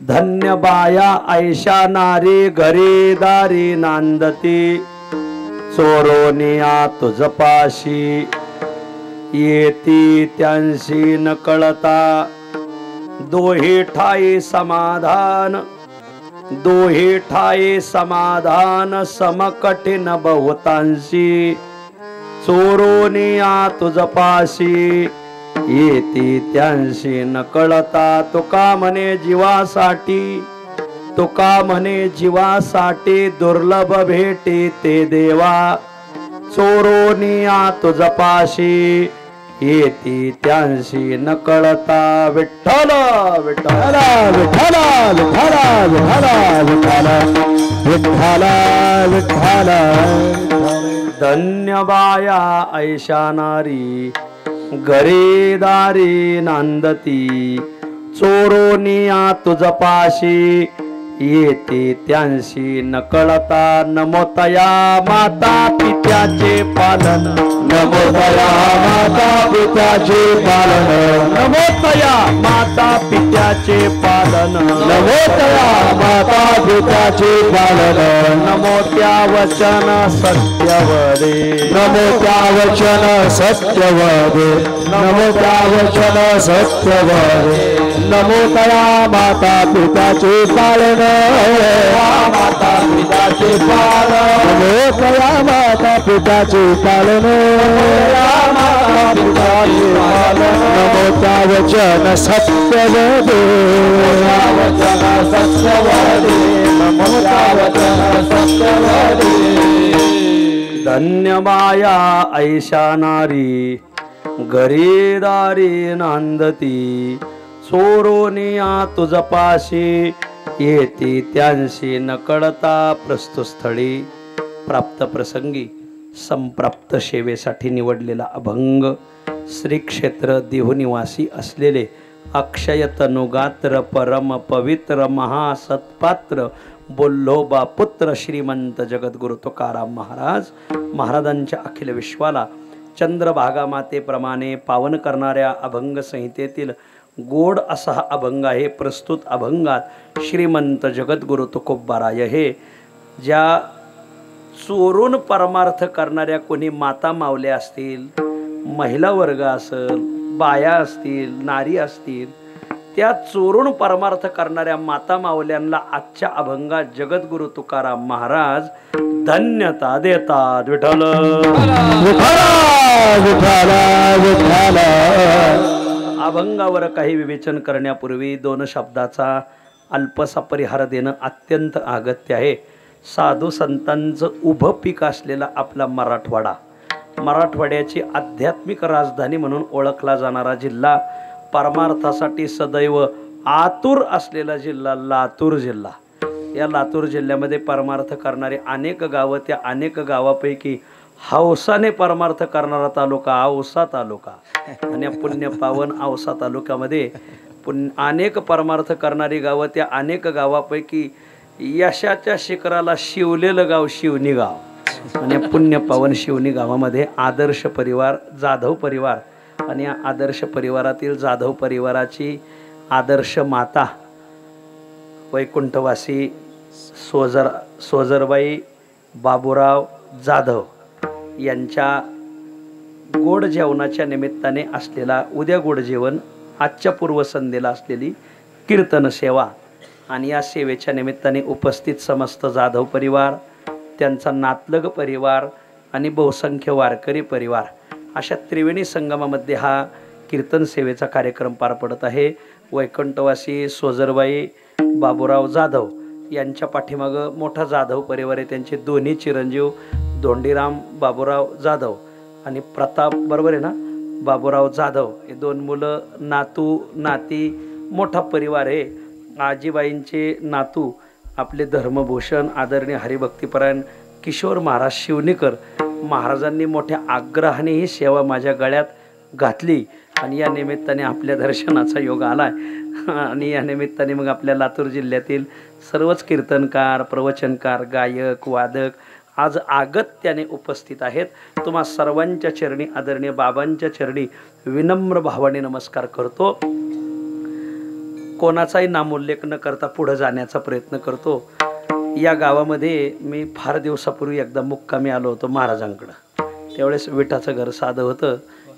धन्य बाया ऐशा नारी घरी दारी नांदती चोरोनिया तुझपाशी येती त्यांशी न कळता दोही ठाई समाधान दोही ठाई समाधान समकठीण बहुतांशी चोरोनिया तुझपाशी येती त्यांशी न कळता तुका म्हणे जीवासाठी तुका म्हणे जीवासाठी दुर्लभ भेटी ते देवा चोरोनिया तुझपाशी येती त्यांशी न कळता विठ्ठल विठ्ठल विठ्ठल विठ्ठल विठ्ठल विठ्ठल विठ्ठल धन्य बाया ऐशा नारी घरी दारी नांदती चोरोनिया तुझपाशी येते त्यांशी न कळता नमोतया माता पित्याचे पालन नमोतया माता पित्याचे पालन नमोतया माता पित्याचे पालन नमोतया माता पित्याचे पालन नमो त्या वचन सत्यवदे नमो त्या वचन सत्यवदे नमो त्या वचन सत्यवदे नमो तया माता पित्याचे पालन माता पित्याचे पालन नमो तया माता पित्याचे पालन माता पित्याचे पालन नमो त्या वचन सत्यवदे वचन सत्यवदे नमो त्या वचन सत्यवदे धन्य बाया ऐशा नारी घरी दारी नांदती चोरोनिया तुझपाशी येती त्यांशी न कळता प्रस्तुत स्थळी प्राप्त प्रसंगी संप्राप्त सेवेसाठी निवडलेला अभंग श्री क्षेत्र देहुनिवासी असलेले अक्षय तनुगात्र परम पवित्र महासत्पात्र बोल्लोबा पुत्र श्रीमंत जगद्गुरु तुकाराम महाराजांच्या अखिल विश्वाला चंद्रभागा मातेप्रमाणे पावन करणाऱ्या अभंग संहितेतील गोड असा हा अभंग आहे. प्रस्तुत अभंगात श्रीमंत जगद्गुरु तुकोबाराय हे ज्या चोरून परमार्थ करणाऱ्या कोणी माता मावल्या असतील, महिला वर्ग असेल, बाया असतील, नारी असतील, त्या चोरून परमार्थ करणाऱ्या माता मावल्यांना आजच्या अभंगात जगद्गुरु तुकाराम महाराज धन्यता देतात. विठ्ठल अभंगावर काही विवेचन करण्यापूर्वी दोन शब्दाचा अल्पसा परिहार देणं अत्यंत अगत्य आहे. साधू संतांचं उभं पीक असलेला आपला मराठवाडा, मराठवाड्याची आध्यात्मिक राजधानी म्हणून ओळखला जाणारा जिल्हा, परमार्थासाठी सदैव आतुर असलेला जिल्हा लातूर जिल्हा. या लातूर जिल्ह्यामध्ये परमार्थ करणारे अनेक गावं, त्या अनेक गावापैकी हौसाने परमार्थ करणारा तालुका औसा तालुका. आणि पुण्य पावन औसा तालुक्यामध्ये अनेक परमार्थ करणारी गावं, त्या अनेक गावापैकी यशाच्या शिखराला शिवलेलं गाव शिवणी गाव. आणि पुण्य पावन शिवणी गावामध्ये आदर्श परिवार जाधव परिवार, आणि या आदर्श परिवारातील जाधव परिवाराची आदर्श माता वैकुंठवासी सोजरबाई बाबूराव जाधव यांच्या गोड जेवणाच्या निमित्ताने असलेला उद्या गोड जेवण, आजच्या पूर्वसंध्येला असलेली कीर्तन सेवा, आणि या सेवेच्या निमित्ताने उपस्थित समस्त जाधव परिवार, त्यांचा नातलग परिवार आणि बहुसंख्य वारकरी परिवार, अशा त्रिवेणी संगमामध्ये हा कीर्तन सेवेचा कार्यक्रम पार पडत आहे. वैकुंठवासी सोजरबाई बाबूराव जाधव यांच्या पाठीमागं मोठा जाधव परिवार आहे. त्यांचे दोन्ही चिरंजीव धोंडीराम बाबूराव जाधव आणि प्रताप, बरोबर आहे ना, बाबूराव जाधव, हे दोन मुलं, नातू नाती, मोठा परिवार आहे. आजीबाईंचे नातू आपले धर्मभूषण आदरणीय हरिभक्तीपरायण किशोर महाराज शिवणीकर महाराजांनी मोठ्या आग्रहाने ही सेवा माझ्या गळ्यात घातली, आणि या निमित्ताने आपल्या दर्शनाचा योग आलाय. आणि या निमित्ताने मग आपल्या लातूर जिल्ह्यातील सर्वच कीर्तनकार, प्रवचनकार, गायक, वादक आज अगत्याने उपस्थित आहेत. तुम्हा सर्वांच्या चरणी, आदरणीय बाबांच्या चरणी विनम्र भावाने नमस्कार करतो. कोणाचाही नामोल्लेख न करता पुढे जाण्याचा प्रयत्न करतो. या गावामध्ये मी फार दिवसापूर्वी एकदा मुक्कामी आलो होतो महाराजांकडं. त्यावेळेस विठाचं घर साधं होतं.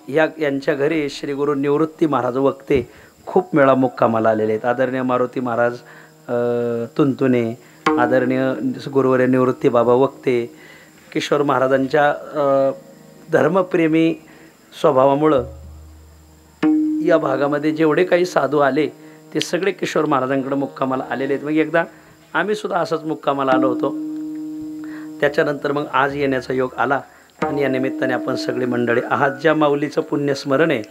यांच्या घरी श्री गुरु निवृत्ती महाराज वक्ते खूप वेळा मुक्कामाला आलेले आहेत. आदरणीय मारुती महाराज तुंतुने, आदरणीय गुरुवर्य निवृत्ती बाबा वक्ते, किशोर महाराजांच्या धर्मप्रेमी स्वभावामुळं या भागामध्ये जेवढे काही साधू आले ते सगळे किशोर महाराजांकडे मुक्कामाला आलेले आहेत. मग एकदा आम्ही सुद्धा असंच मुक्कामाला आलो होतो. त्याच्यानंतर मग आज येण्याचा योग आला आणि या निमित्ताने आपण सगळी मंडळी आहात. ज्या माऊलीचं पुण्यस्मरण आहे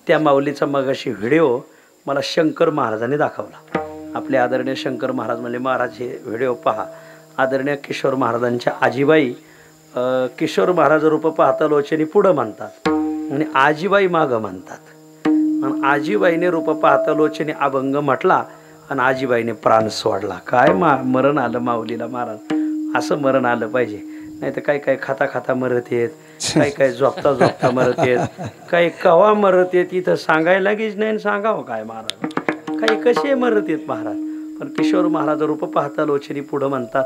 त्या माऊलीचा मगाशी व्हिडिओ मला शंकर महाराजांनी दाखवला. आपले आदरणीय शंकर महाराज म्हणले, महाराज हे व्हिडिओ पहा. आदरणीय किशोर महाराजांच्या आजीबाई, किशोर महाराज रूप पाहता लोचनी पुढं म्हणतात आणि आजीबाई मागं म्हणतात. आणि आजीबाईने रूप पाहता लोचनी अभंग म्हटला आणि आजीबाईने प्राण सोडला. काय मरण आलं माऊलीला महाराज. असं मरण आलं पाहिजे. नाही तर काही खाता खाता मरत येत, काही झोपता झोपता मरत येत, काही कवा मरत येत इथं सांगायला लागेच नाही. सांगावं काय महाराज, काही कसे मरत येत महाराज. पण किशोर महाराज रूप पाहता लोचनी पुढं म्हणतात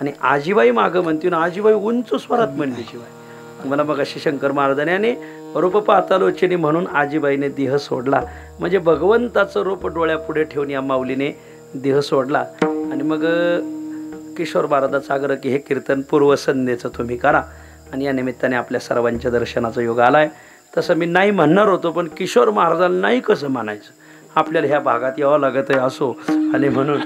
आणि आजीबाई मागं म्हणते ना. आजीबाई उंच स्वरात म्हणली शिवाय मला मग अशी शंकर महाराजांनी आणि रूप पाहता लोचनी म्हणून आजीबाईने देह सोडला. म्हणजे भगवंताचं रूप डोळ्यापुढे ठेवून या माऊलीने देह सोडला. आणि मग किशोर महाराजाचा आग्रह की हे कीर्तन पूर्वसंध्येचं तुम्ही करा. आणि या निमित्ताने आपल्या सर्वांच्या दर्शनाचा योग आलाय. तसं मी नाही म्हणणार होतो, पण किशोर महाराजांना नाही कसं म्हणायचं, आपल्याला ह्या भागात यावं लागत आहे असो. आणि म्हणून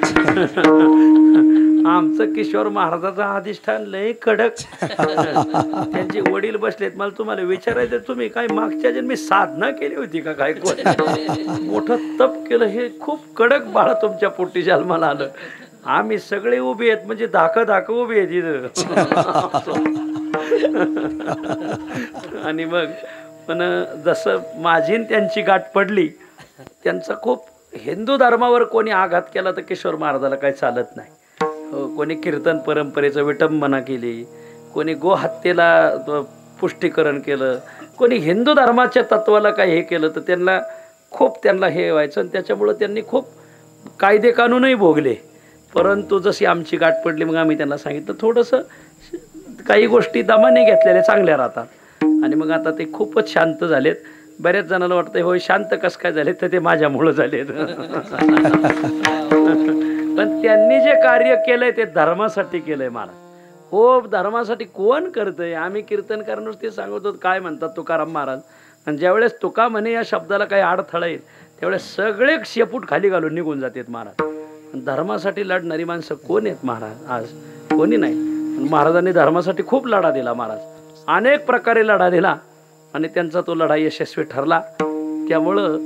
आमचं किशोर महाराजाचं अधिष्ठान लय कडक. त्यांचे वडील बसलेत. मला तुम्हाला विचारायचं, तुम्ही काय मागच्या जन्मी साधना केली होती का, काय मोठं तप केलं, हे खूप कडक बाळ तुमच्या पोटी जन्माला आलं. आम्ही सगळे उभे आहेत, म्हणजे धाक उभे आहेत इथं. आणि मग पण जसं माझी त्यांची गाठ पडली, त्यांचा खूप हिंदू धर्मावर कोणी आघात केला तर किशोर महाराजाला काही चालत नाही. कोणी कीर्तन परंपरेचं विटंबना केली, कोणी गोहत्येला पुष्टीकरण केलं, कोणी हिंदू धर्माच्या तत्वाला काही हे केलं तर त्यांना हे व्हायचं. आणि त्याच्यामुळं त्यांनी खूप कायदे कानूनही भोगले. परंतु जशी आमची गाठ पडली मग आम्ही त्यांना सांगितलं थोडंसं काही गोष्टी दमाने घेतलेल्या चांगल्या राहतात. आणि मग आता ते खूपच शांत झालेत. बऱ्याच जणांना वाटतं होय शांत कसं काय झाले, तर ते माझ्यामुळं झालेत. पण त्यांनी जे कार्य केलंय ते धर्मासाठी केलंय महाराज. हो, धर्मासाठी कोण करतंय. आम्ही कीर्तनकार ते सांगत होतो काय म्हणतात तुकाराम महाराज. आणि ज्यावेळेस तुका म्हणे या शब्दाला काही अडथळा येईल त्यावेळेस सगळे शेपूट खाली घालून निघून जातात महाराज. धर्मासाठी लढणारी माणसं कोण आहेत महाराज? आज कोणी नाही. महाराजांनी धर्मासाठी खूप लढा दिला महाराज, अनेक प्रकारे लढा दिला आणि त्यांचा तो लढा यशस्वी ठरला. त्यामुळं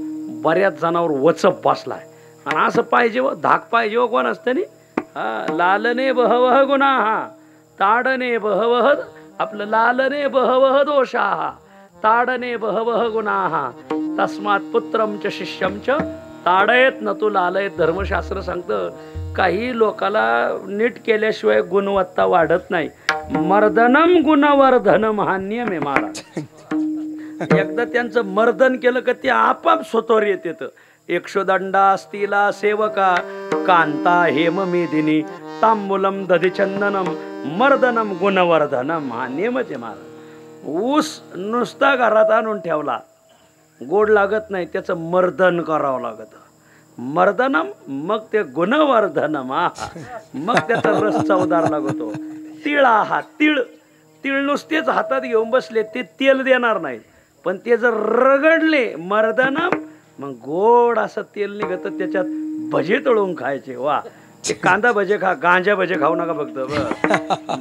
बऱ्याच जणांवर वचप बसलाय. आणि असं पाहिजे व धाक पाहिजे व कोण असतं नाही. लालने बहवह गुन्हा ताडने बहवह, आपलं लालने बहवह दोषा ताडने बहवह गुन्हा तस्मात पुत्रम च शिष्यम च ताडयत न तू लालयत. धर्मशास्त्र सांगतं काही लोकाला नीट केल्याशिवाय गुणवत्ता वाढत नाही. मर्दनम गुणवर्धनम हा नियम आहे महाराज. एकदा त्यांचं मर्दन केलं का ते आपाप स्वतःवर येत. यक्षदंडा असतीला सेवका कांता हेम मेदिनी तांबूलम दधी चंदनम मर्दनम गुणवर्धनम हा नियमच आहे महाराज. ऊस नुसता घरात आणून ठेवला गोड लागत नाही, त्याचं मर्दन करावं लागत. मर्दनम मग ते गुणवर्धनम मग त्याचा रस चवदार लागतो. तिळा हा तीळ नुसतेच हातात घेऊन बसले ते तेल देणार नाही, पण ते जर रगडले मर्दनम मग गोड असं तेल निघत. त्याच्यात भजे तळून खायचे. वा, ते कांदा भजे खा, गांजा भजे खाऊ नका फक्त.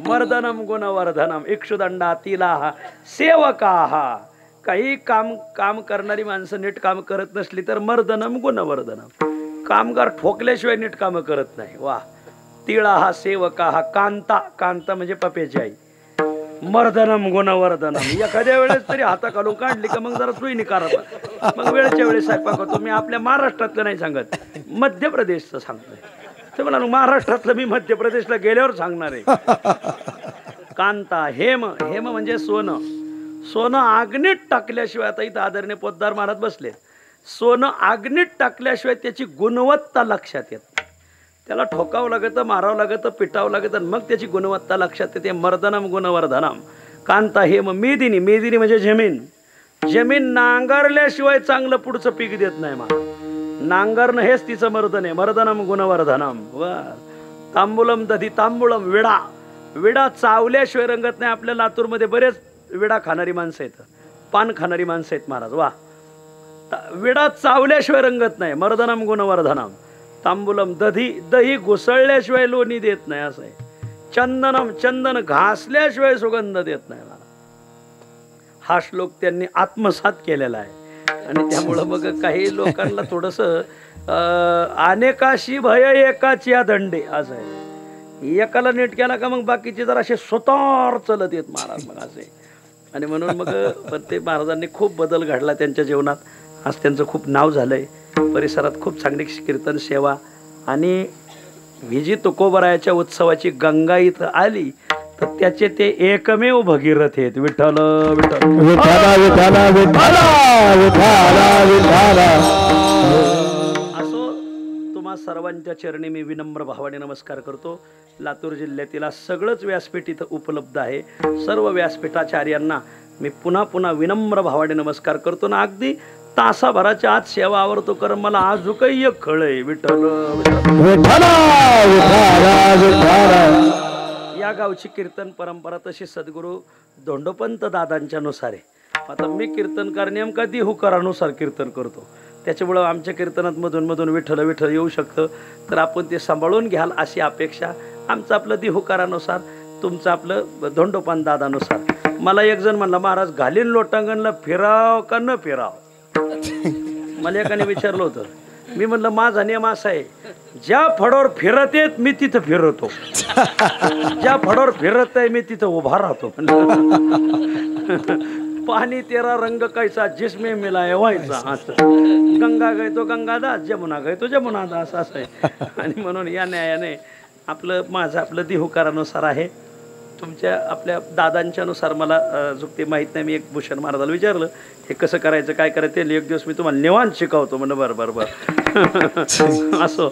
मर्दनम गुणवर्धनम इक्षुदंडा तिला हा सेवका हा. काही काम करणारी माणसं नीट काम करत नसली तर मर्दनम गुणवर्धनम. कामगार ठोकल्याशिवाय नीट काम करत नाही. वा, तिळा हा सेवका हा कांता म्हणजे पप्याची आई. मर्दनम गुणवर्धनम. एखाद्या वेळेस तरी हाता घालून काढली का मग जरा सुईनी करा. मग वेळच्या वेळेस स्वयंपाक होतो. मी आपल्या महाराष्ट्रातलं नाही सांगत, मध्य प्रदेशचं सांगतोय. ते म्हणाल महाराष्ट्रातलं मी मध्य प्रदेशला गेल्यावर सांगणार आहे. कांता हेम म्हणजे सोनं. सोनं आग्नीत टाकल्याशिवाय, आता इथं आदरणीय पोतदार महाराज बसले, सोनं अग्नीत टाकल्याशिवाय त्याची गुणवत्ता लक्षात येत नाही. त्याला ठोकावं लागतं, मारावं लागतं, पिटावं लागतं, मग त्याची गुणवत्ता लक्षात येते. मर्दनम गुणवर्धनम कांता हे मग मेदिनी. मेदिनी म्हणजे जमीन. जमीन नांगरल्याशिवाय चांगलं पुढचं पीक देत नाही. मला नांगरणं हेच तिचं मर्दन आहे. मर्दनम गुणवर्धनम. वा तांबूलम दधी तांबूळम. विडा. विडा चावल्याशिवाय रंगत नाही. आपल्या लातूरमध्ये बरेच विडा खाणारी माणसं आहेत, पान खाणारी माणसं आहेत महाराज. वा विडा चावल्याशिवाय रंगत नाही. मर्दनम गुणवर्धनम. तांबूलम दधी. दही घुसळल्याशिवाय लोणी देत नाही असं आहे. चंदनम. चंदन घासल्याशिवाय सुगंध देत नाही. मला हा श्लोक त्यांनी आत्मसात केलेला आहे. आणि त्यामुळं मग काही लोकांना थोडस अनेकाशी भय एकाची या दंडे असं आहे. एकाला नीट केला का मग बाकीचे जर असे स्वतः चलत येत महाराज मग असे. आणि म्हणून मग ते महाराजांनी खूप बदल घडला त्यांच्या जीवनात. आज त्यांचं खूप नाव झालंय. परिसरात खूप चांगली कीर्तन सेवा. आणि ही जी तुकोबरायाच्या उत्सवाची गंगा इथं आली तर त्याचे ते एकमेव भगीरथ आहेत. विठ्ठल विठ्ठल असो. तुम्हा सर्वांच्या चरणी मी विनम्र भावाने नमस्कार करतो. लातूर जिल्ह्यातील सगळंच व्यासपीठ इथं उपलब्ध आहे. सर्व व्यासपीठाचार्यांना मी पुन्हा पुन्हा विनम्र भावाने नमस्कार करतो. ना अगदी तासाभराच्या आत सेवा आवरतो कारण मला आजूकही एक खळ आहे. विठ्ठल या गावची कीर्तन परंपरा तशी सद्गुरू धोंडोपंत दादांच्या नुसार आहे. आता मी कीर्तनकार नेमका देहूकारानुसार कीर्तन करतो. त्याच्यामुळं आमच्या कीर्तनात मधून मधून विठ्ठल विठ्ठल येऊ शकतं. तर आपण ते सांभाळून घ्याल अशी अपेक्षा. आमचं आपलं देहूकारानुसार, तुमचं आपलं धोंडोपंत दादानुसार. मला एक जण म्हणला महाराज घालीन लोटांगणला फिराव का न फिराव. मला एकाने विचारलं होतं. मी म्हणलं माझा नियम असा आहे ज्या फडावर फिरत येत मी तिथं फिरतो, ज्या फडावर फिरत आहे मी तिथं उभा राहतो. पाणी तेरा रंग कैसा जिसमें मिलाय व्हायचा. असं गंगा गय तो गंगादास, जमुना गय तो जमुनादास असं आहे. आणि म्हणून या न्यायाने आपलं माझं आपलं देहूकारानुसार आहे. तुमच्या आपल्या दादांच्या नुसार मला जुक्ती माहीत नाही. मी एक भूषण महाराजाला विचारलं हे कसं करायचं काय करायचं. एक दिवस मी तुम्हाला निवांत शिकवतो म्हणलं. बरं बरं बरं असो.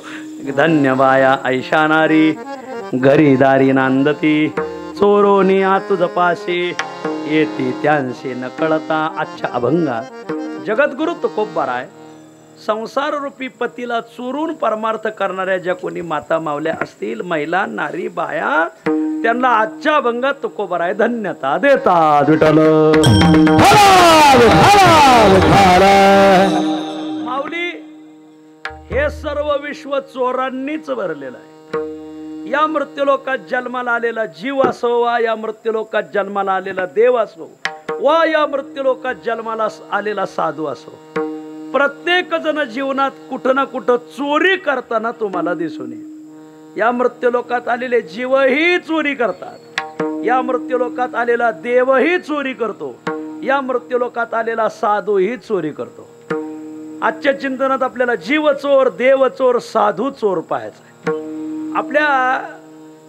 धन्य बाया ऐशा नारी घरी दारी नांदती चोरोनी आतुज पाशी येते त्यांशी न कळता. आजच्या अभंगात जगद्गुरु तुकोबाराय संसार रूपी पतीला चोरून परमार्थ करणाऱ्या ज्या कोणी माता मावल्या असतील, महिला नारी बाया, त्यांना आजच्या अभंगात तुकोबाराय धन्यता देतात. विठ्ठल माऊली हे सर्व विश्व चोरांनीच भरलेलं आहे. या मृत्यूलोकात जन्माला आलेला जीव असो वा या मृत्यूलोकात जन्माला आलेला देव असो वा या मृत्यूलोकात जन्माला आलेला साधू असो, प्रत्येक जण जीवनात कुठं ना कुठं चोरी करताना तुम्हाला दिसून येईल. या मृत्यूलोकात आलेले जीवही चोरी करतात. या मृत्यूलोकात आलेला देवही चोरी करतो. या मृत्यूलोकात आलेला साधूही चोरी करतो. आजच्या चिंतनात आपल्याला जीव चोर, देव चोर, साधू चोर पाहायचा. आपल्या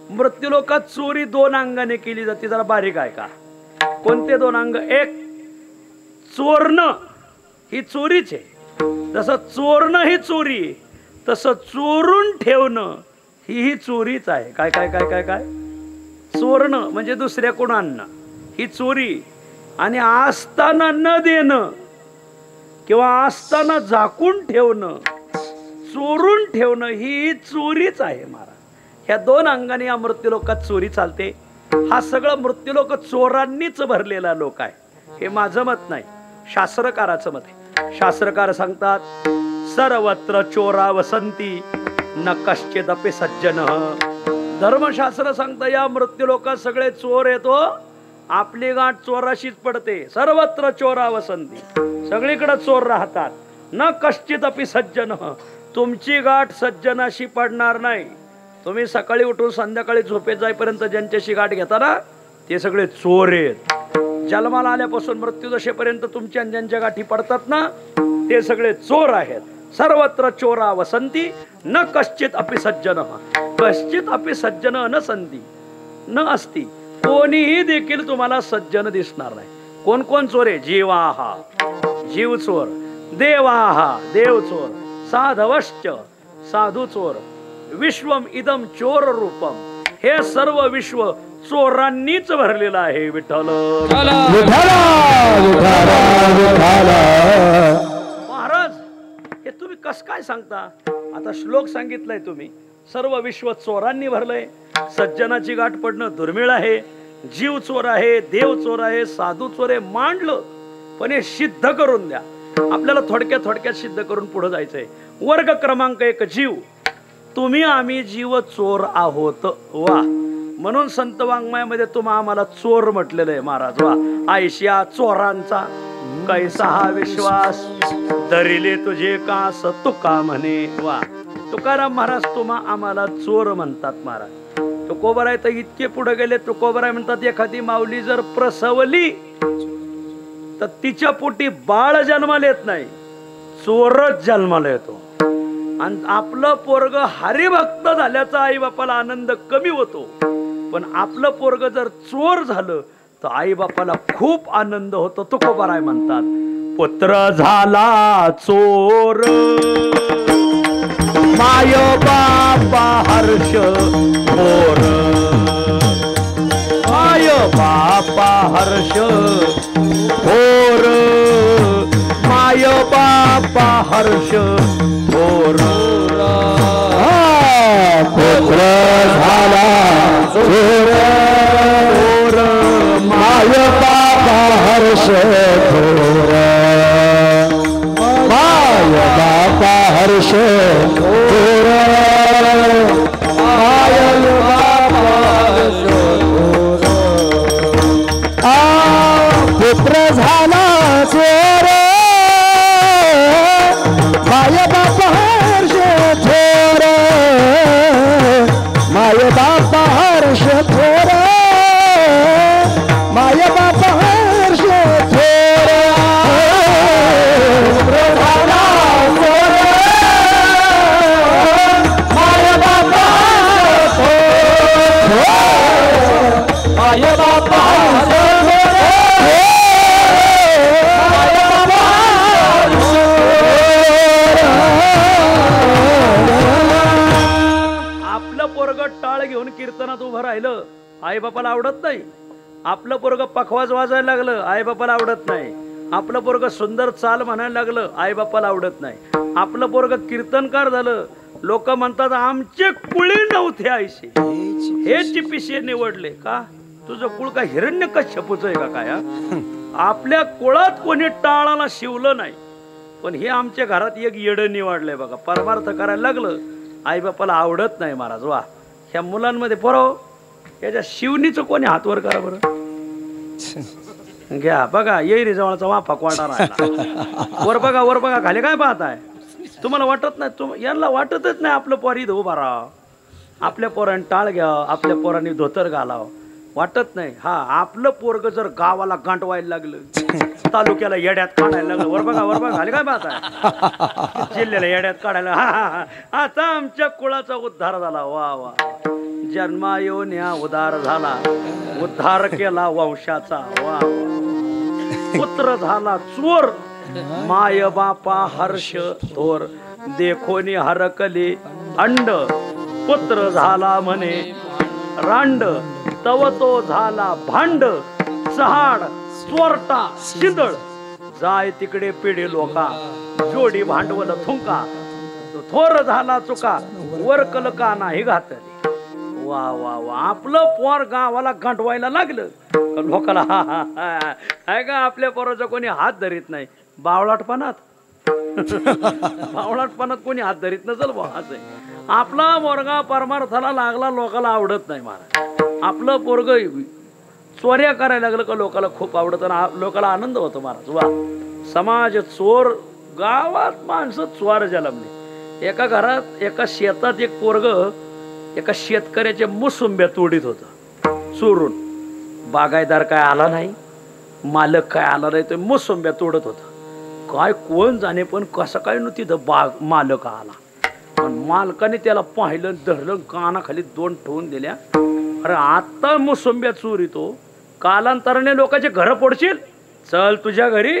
मृत्यूलोकात चोरी दोन अंगाने केली जाते. जरा बारीक आहे का? कोणते दोन अंग? एक चोरणं ही चोरीच आहे. जसं चोरणं ही चोरी तसं चोरून ठेवणं ही चोरीच आहे. काय काय काय काय काय चोरणं म्हणजे दुसऱ्याकडून आणणं ही चोरी. आणि असताना न देणं किंवा असताना झाकून ठेवणं, चोरून ठेवणं ही चोरीच आहे महाराज. ह्या दोन अंगाने या मृत्यूलोकात चोरी चालते. हा सगळं मृत्यूलोक चोरांनीच भरलेला लोक आहे. हे माझं मत नाही, शास्त्रकाराचं मत आहे. शास्त्रकार सांगतात सर्वत्र चोरा वसंती न कश्चिदपि सज्जन. धर्मशास्त्र सांगतं या मृत्यूलोकात सगळे चोर येतो, आपली गाठ चोराशीच पडते. सर्वत्र चोरा वसंती, सगळीकडे चोर राहतात. न कश्चिदपि सज्जन, तुमची गाठ सज्जनाशी पडणार नाही. तुम्ही सकाळी उठून संध्याकाळी झोपेत जाईपर्यंत ज्यांच्याशी गाठ घेता ना ते सगळे चोर आहेत. जन्माला आल्यापासून मृत्यूदशेपर्यंत तुमच्या ज्यांच्या गाठी पडतात ना ते सगळे चोर आहेत. सर्वत्र चोरा वसंती न कश्चित अपि सज्जन. कश्चित अपि सज्जन न संती न असती. कोणीही देखील तुम्हाला सज्जन दिसणार नाही. कोण कोण चोर आहे? जीवा हा जीव चोर, देवाहा देव चोर, साधवश्च साधू चोर, विश्वम इदम चोर रूपम, हे सर्व विश्व चोरांनीच भरलेलं आहे. विठ्ठल महाराज हे तुम्ही कस काय सांगता? आता श्लोक सांगितलाय तुम्ही, सर्व विश्व चोरांनी भरलंय. सज्जनाची गाठ पडणं दुर्मिळ आहे. जीव चोर आहे, देव चोर आहे, साधू चोर आहे, मांडलं. पण हे सिद्ध करून द्या. आपल्याला थोडक्यात सिद्ध करून पुढे जायचंय. वर्ग क्रमांक 1 जीव. तुम्ही आम्ही जीव चोर आहोत. वा, म्हणून संत वाङ्मयामध्ये तुम्हा आम्हाला चोर म्हटलेलं आहे महाराज. वा, आयशिया चोरांचा कैसा हा विश्वास, धरिले तुझे कास तुका म्हणे. वा, तुकाराम महाराज तुम्हा आम्हाला चोर म्हणतात महाराज. तुकोबराय तर इतके पुढे गेले. तुकोबराय म्हणतात एखादी माऊली जर प्रसवली तर तिच्या पोटी बाळ जन्माला येत नाही, चोरच जन्माला येतो. आणि आपलं पोरग हरिभक्त झाल्याचा आई बापाला आनंद कमी होतो, पण आपलं पोरग जर चोर झालं तर आई बापाला खूप आनंद होतो. तुकोबराय म्हणतात पुत्र झाला चोर, माय बापा हर्ष थोर, माय बापा हर्ष थोर, माय बापा हर्ष थोर. पुत्र झाला चोर, माय बापा हर्ष थोर, माय बापा हर्ष थोर, माय बापा हर्ष थोर. पुत्र झाला चोर, माय बापा हर्ष थोर, माय बापा हर्ष थोर, माय बापा हर्ष थोर. पुत्र झाला चोर, माय बापा थोर, माय बापा हर्ष थोर, माय बापा हर्ष थोर. आपलं पोरग टाळ घेऊन कीर्तनात उभं राहिलं, आई बापाला आवडत नाही. आपलं पोरग पखवाज वाजायला लागलं, आई बापाला आवडत नाही. आपलं पोरग सुंदर चाल म्हणायला लागलं, आई बापाला आवडत नाही. आपलं पोरग कीर्तनकार झालं, लोक म्हणतात आमचे कुळी नव्हते आईशी, हे चिपिशे निवडले. का तुझं कुळ का हिरण्यकश्यपूचं आहे का काय? आपल्या कुळात कोणी टाळाला शिवलं नाही, पण हे आमच्या घरात एक येडं निवडलंय बघा. परमार्थ करायला लागलं, आई बापाला आवडत नाही महाराज. वा, ह्या मुलांमध्ये पोरं याच्या शिवणीचं कोणी हातवर करा बरं. घ्या बघा, येईरी जवळचा वाफा कोंडा राहिला. वर बघा खाली काय पाहताय? तुम्हाला वाटत नाही? यांना वाटतच नाही आपलं पोर इथं उभा राहा, आपल्या पोरांनी टाळ घ्यावं, आपल्या पोरांनी धोतर घालावं, वाटत नाही. हा, आपलं पोरग जर गावाला गांठवायला लागलं, तालुक्याला येड्यात काढायला लागलं, वर बघा खाली काय पाहताय? जिल्ह्याला येड्यात काढायला. आता आमच्या कुळाचा उद्धार झाला. वा वा, जन्मा येऊन उद्धार झाला, उद्धार केला वंशाचा. वा, पुत्र झाला चोर, माय बापा हर्ष थोर, देखोनी हरकले अंड, पुत्र झाला म्हणे रांड, तव तो झाला भांड, चहाड चोरटा शिंदळ, जाय तिकडे पिढी लोका, जोडी भांडवल थुंका, थोर झाला चुका, वर कलका नाही घातली. वा वा वा, आपलं पोर गावाला गांठवायला लागलं, लोकाला आहे का आपल्या पोराचा कोणी हात धरीत नाही. बावळाटपणात बावळाटपणात कोणी हात धरीत नसेल बा. असं आपला पोरगा परमार्थाला लागला, लोकाला आवडत नाही महाराज. आपलं पोरग चोऱ्या करायला लागलं का लोकाला खूप आवडत, लोकाला आनंद होतो महाराज. वा, समाज चोर, गावात माणसं चोर जन्मले. एका घरात एका शेतात एक पोरग एका शेतकऱ्याच्या मुसुंब्या तोडीत होतं चोरून. बागायदार काय आला नाही, मालक काय आला नाही, तो मुसुंब्या तोडत होता. काय कोण जाणे, पण कसं काय न तिथं मालक आला. पण मालकाने त्याला पाहिलं, धरलं, कानाखाली 2 ठेवून दिल्या. अरे आता मुसुंब्या चोरीतो, कालांतराने लोकांचे घर पोडशील, चल तुझ्या घरी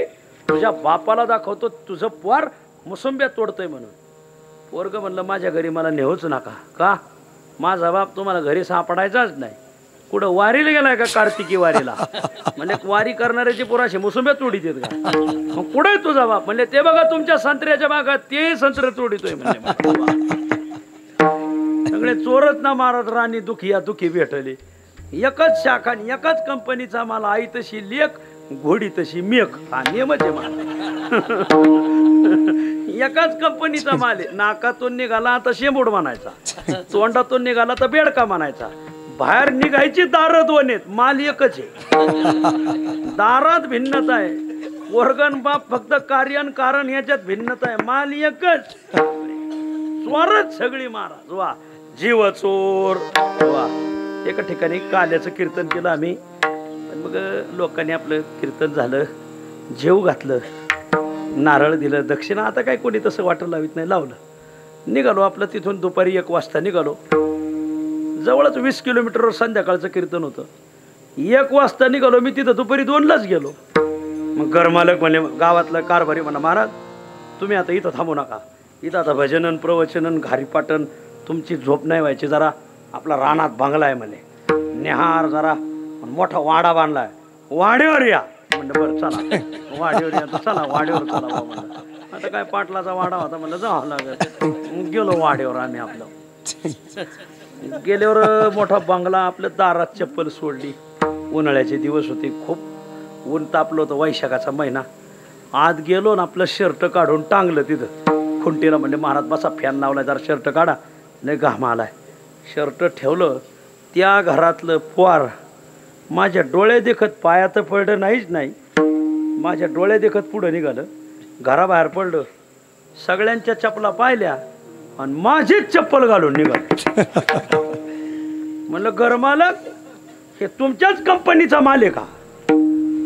तुझ्या बापाला दाखवतो तुझं पोर मोसंब्या तोडतोय म्हणून. पोरग म्हणलं माझ्या घरी मला नेऊच नका. का? माझा बाप तुम्हाला घरी सापडायचाच नाही. कुठं वारीला गेलाय का? कार्तिकी वारीला. म्हणजे वारी करणाऱ्याची पोराशी मोसंब्या तोडीत येत का? मग कुठे तुझा बाप? म्हणजे ते बघा तुमच्या संत्र्याच्या बागात ते संत्र तोडितोय म्हणजे. सगळे चोरच ना मारत राणी दुखी या दुखी भेटले. एकच शाखा एकच कंपनीचा मला आई तशी लेख घोडी तशी मेख. हा नियमच आहे मला. एकाच कंपनीचा माल आहे. नाकातून निघाला तर शेंबूड म्हणायचा, तोंडातून निघाला तर बेडका म्हणायचा. बाहेर निघायची दार दोन आहेत, माल एकच आहे. दारात भिन्नता आहे. वर्गन बाप फक्त कार्य कारण याच्यात भिन्नता आहे. माल एकच. चोरच सगळी महाराज. वा जीव चोर. वा एका ठिकाणी काल्याचं कीर्तन केलं आम्ही. पण मग लोकांनी आपलं कीर्तन झालं, जेव घातलं, नारळ दिलं, दक्षिणा. आता काय कोणी तसं वाटर लावित नाही, लावलं. निघालो आपलं तिथून दुपारी 1 वाजता निघालो. जवळच 20 किलोमीटरवर संध्याकाळचं कीर्तन होतं. 1 वाजता निघालो मी. तिथं दुपारी 2लाच गेलो. मग घरमालक म्हणले, गावातलं कारभारी म्हणा, महाराज तुम्ही आता इथं थांबू नका. इथं आता भजनन प्रवचनन घारीपाटन तुमची झोप नाही व्हायची. जरा आपला रानात बांगला आहे म्हणे, निहार जरा मोठा वाडा बांधलाय, वाड्यावर या. म्हणलं बरं चला वाड्यावर या. तर चला वाड्यावर चला बा म्हणलं. आता काय पाटलाचा वाडा होता म्हणलं जावं लागत. गेलो वाड्यावर आम्ही. आपलं गेल्यावर मोठा बंगला. आपल्या दारात चप्पल सोडली. उन्हाळ्याचे दिवस होते, खूप ऊन तापलं होतं, वैशाखाचा महिना. आत गेलो ना आपलं शर्ट काढून टांगलं तिथं खुंटीला. म्हणजे महाराज बसा फॅन लावलाय, जरा शर्ट काढा, लय घाम आलाय. शर्ट ठेवलं. त्या घरातलं पोर माझ्या डोळे देखत, पायात पडलं नाहीच नाही, माझ्या डोळे देखत पुढं निघालं. घराबाहेर पडलं. सगळ्यांच्या चपला पाहिल्या आणि माझीच चप्पल घालून निघाल. म्हणलं घरमालक हे तुमच्याच कंपनीचा माल आहे का?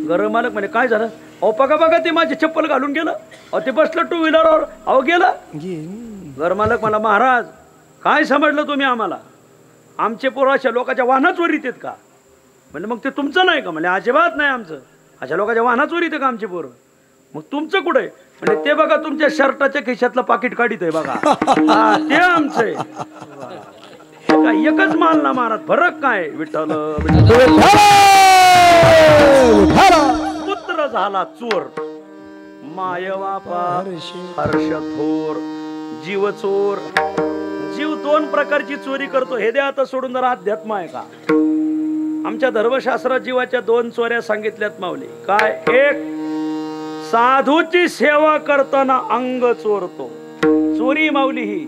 घरमालक म्हणे काय झालं? अहो बघा बघा ते माझी चप्पल घालून गेलं. अहो ते बसलं 2 व्हीलरवर. अहो गेलं. घरमालक मला, महाराज काय समजलं तुम्ही आम्हाला? आमचे पोरं अशा लोकांच्या वाहनात चोरीत आहेत का? म्हणजे मग ते तुमचं नाही का? म्हणजे अजिबात नाही आमचं. अशा लोकांच्या वाहनात चोरीत आहे का आमचे पोरं? मग तुमचं कुठे? म्हणजे ते बघा तुमच्या शर्टाच्या खिशातलं पाकिट काढित आहे बघा. ते आमचं आहे. एकच माल ना महाराज, फरक काय? विठ्ठल पुत्र झाला चोर, माय बापा हर्ष थोर. जीव चोर. जीव 2 प्रकारची चोरी करतो. हे द्या आता सोडून. जरा अध्यात्म आहे का? आमच्या धर्मशास्त्रात जीवाच्या 2 चोऱ्या सांगितल्यात माऊली. काय? एक, साधूची सेवा करताना अंग चोरतो, चोरी माऊली ही.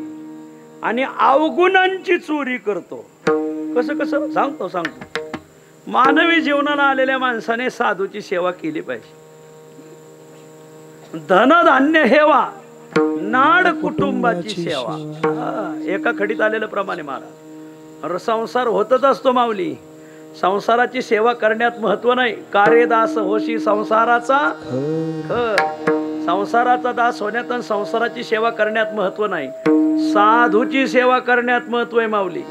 आणि अवगुणांची चोरी करतो. कसं कसं सांगतो. मानवी जीवनाला आलेल्या माणसाने साधूची सेवा केली पाहिजे. धनधान्य हेवा, नाड कुटुंबाची सेवा. एका खडीत आलेलं प्रमाणे महाराज. संसार होतच असतो माऊली. संसाराची सेवा करण्यात महत्व नाही. कार्यदास होशी संसाराचा. संसाराचा दास होण्यात आणि संसाराची सेवा करण्यात महत्व नाही. साधूची सेवा करण्यात महत्व आहे माऊली.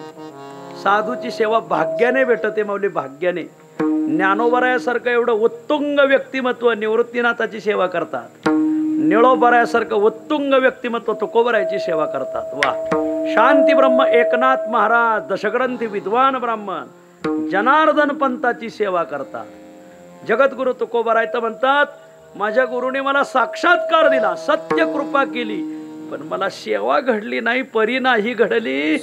साधूची सेवा भाग्याने भेटते माऊली, भाग्याने. ज्ञानोबरायासारखं एवढं उत्तुंग व्यक्तिमत्व निवृत्तीनाथाची सेवा करतात. निळोबरायासारखं उत्तुंग व्यक्तिमत्व तुकोबरायाची सेवा करतात. वा. शांती ब्रह्म एकनाथ महाराज दशग्रंथी विद्वान ब्राह्मण जनार्दन पंथाची सेवा करतात. जगद्गुरु तुकोबराय तर म्हणतात, माझ्या गुरुने मला साक्षात्कार दिला, सत्य कृपा केली, पण मला सेवा घडली नाही, परी नाही घडली.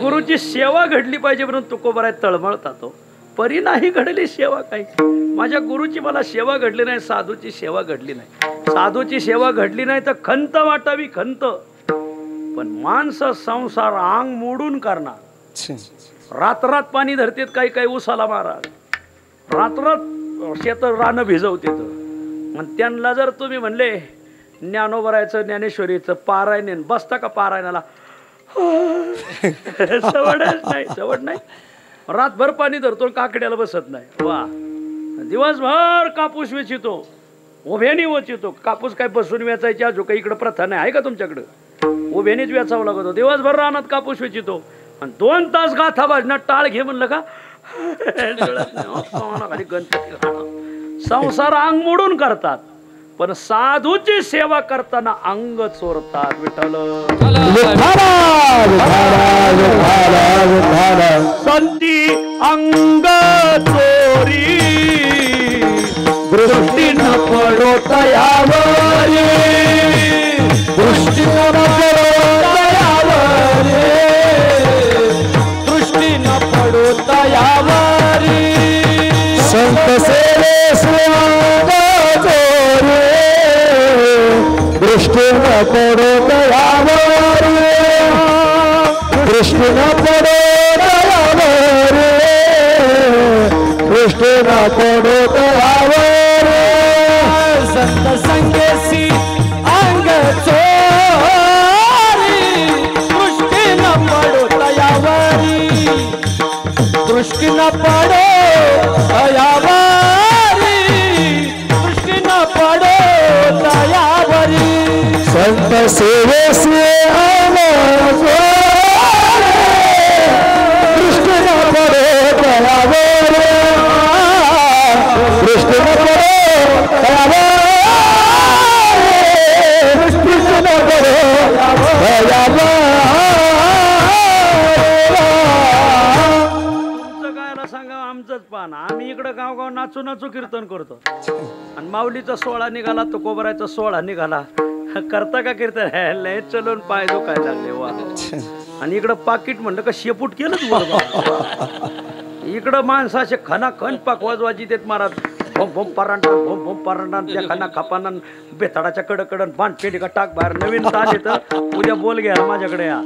गुरुची सेवा घडली पाहिजे म्हणून तुकोबराय तळमळतात. परी नाही घडली सेवा काही. माझ्या गुरुची मला सेवा घडली नाही, साधूची सेवा घडली नाही. साधूची सेवा घडली नाही तर खंत वाटावी, खंत. पण माणसं संसार अंग मोडून करणार. रात्रात पाणी धरतेत काही काही उसाला महाराज. रात्रात शेत रानं भिजवते. आणि त्यांना जर तुम्ही म्हणले ज्ञानोबरायचं ज्ञानेश्वरीचं पारायण बसता का पारायणाला? सवडच नाही, सवड नाही. रातभर पाणी धरतो, काकड्याला बसत नाही. वा. दिवसभर कापूस वेचितो, उभ्याने वेचितो. कापूस काय बसून वेचायची अजून काही इकडं प्रथा नाही आहे का तुमच्याकडं? उभ्यानेच वेचावं लागतो. दिवसभर रानात कापूस वेचितो आणि 2 तास गाथा भाजण्यात टाळ घे म्हणलं का खाली गणपती. संसार अंग मोडून करतात. पण साधूची सेवा करताना अंग चोरतात. विठ्ठल संती अंग चोरी दृष्टी न पडो तयावरी दृष्टी न पडो तयावरी दृष्टी न पडो तयावरी संत सेवेस अंग चोरी दृष्टी न पडो तयावरी दृष्टी न पडो तयावरी दृष्टी न पडो तयावरी संत संगेसी अंग चोरी दृष्टी न पडो तयावरी दृष्टी न पडो तयावरी दृष्टी न पडो तयावरी संत सेवेसी अंग चोरी दृष्टी न पडो तयावरी दृष्टी न पडो तयावरी दृष्टी न पडो तयावरी. सांगा आमचंच पान. आम्ही इकडं गावगाव नाचू नाचू कीर्तन करतो आणि माऊलीचा सोहळा निघाला तो कोबराचा सोहळा निघाला करता का कीर्तन लय चलून पाय दुखायला लागले वा. आणि इकडं पाकिट म्हणलं का शेपूट केलंच बरोबर. इकडं माणसाचे खनाखन पाक वाजवाजी देत महाराज भोम भोम परांडा भोम भोम परांडा त्या खाना खापाना बेताडाच्या कडकडन बाण पेटी का टाक बाहेर नवीन ताल येतं उद्या बोल घ्या माझ्याकडे या.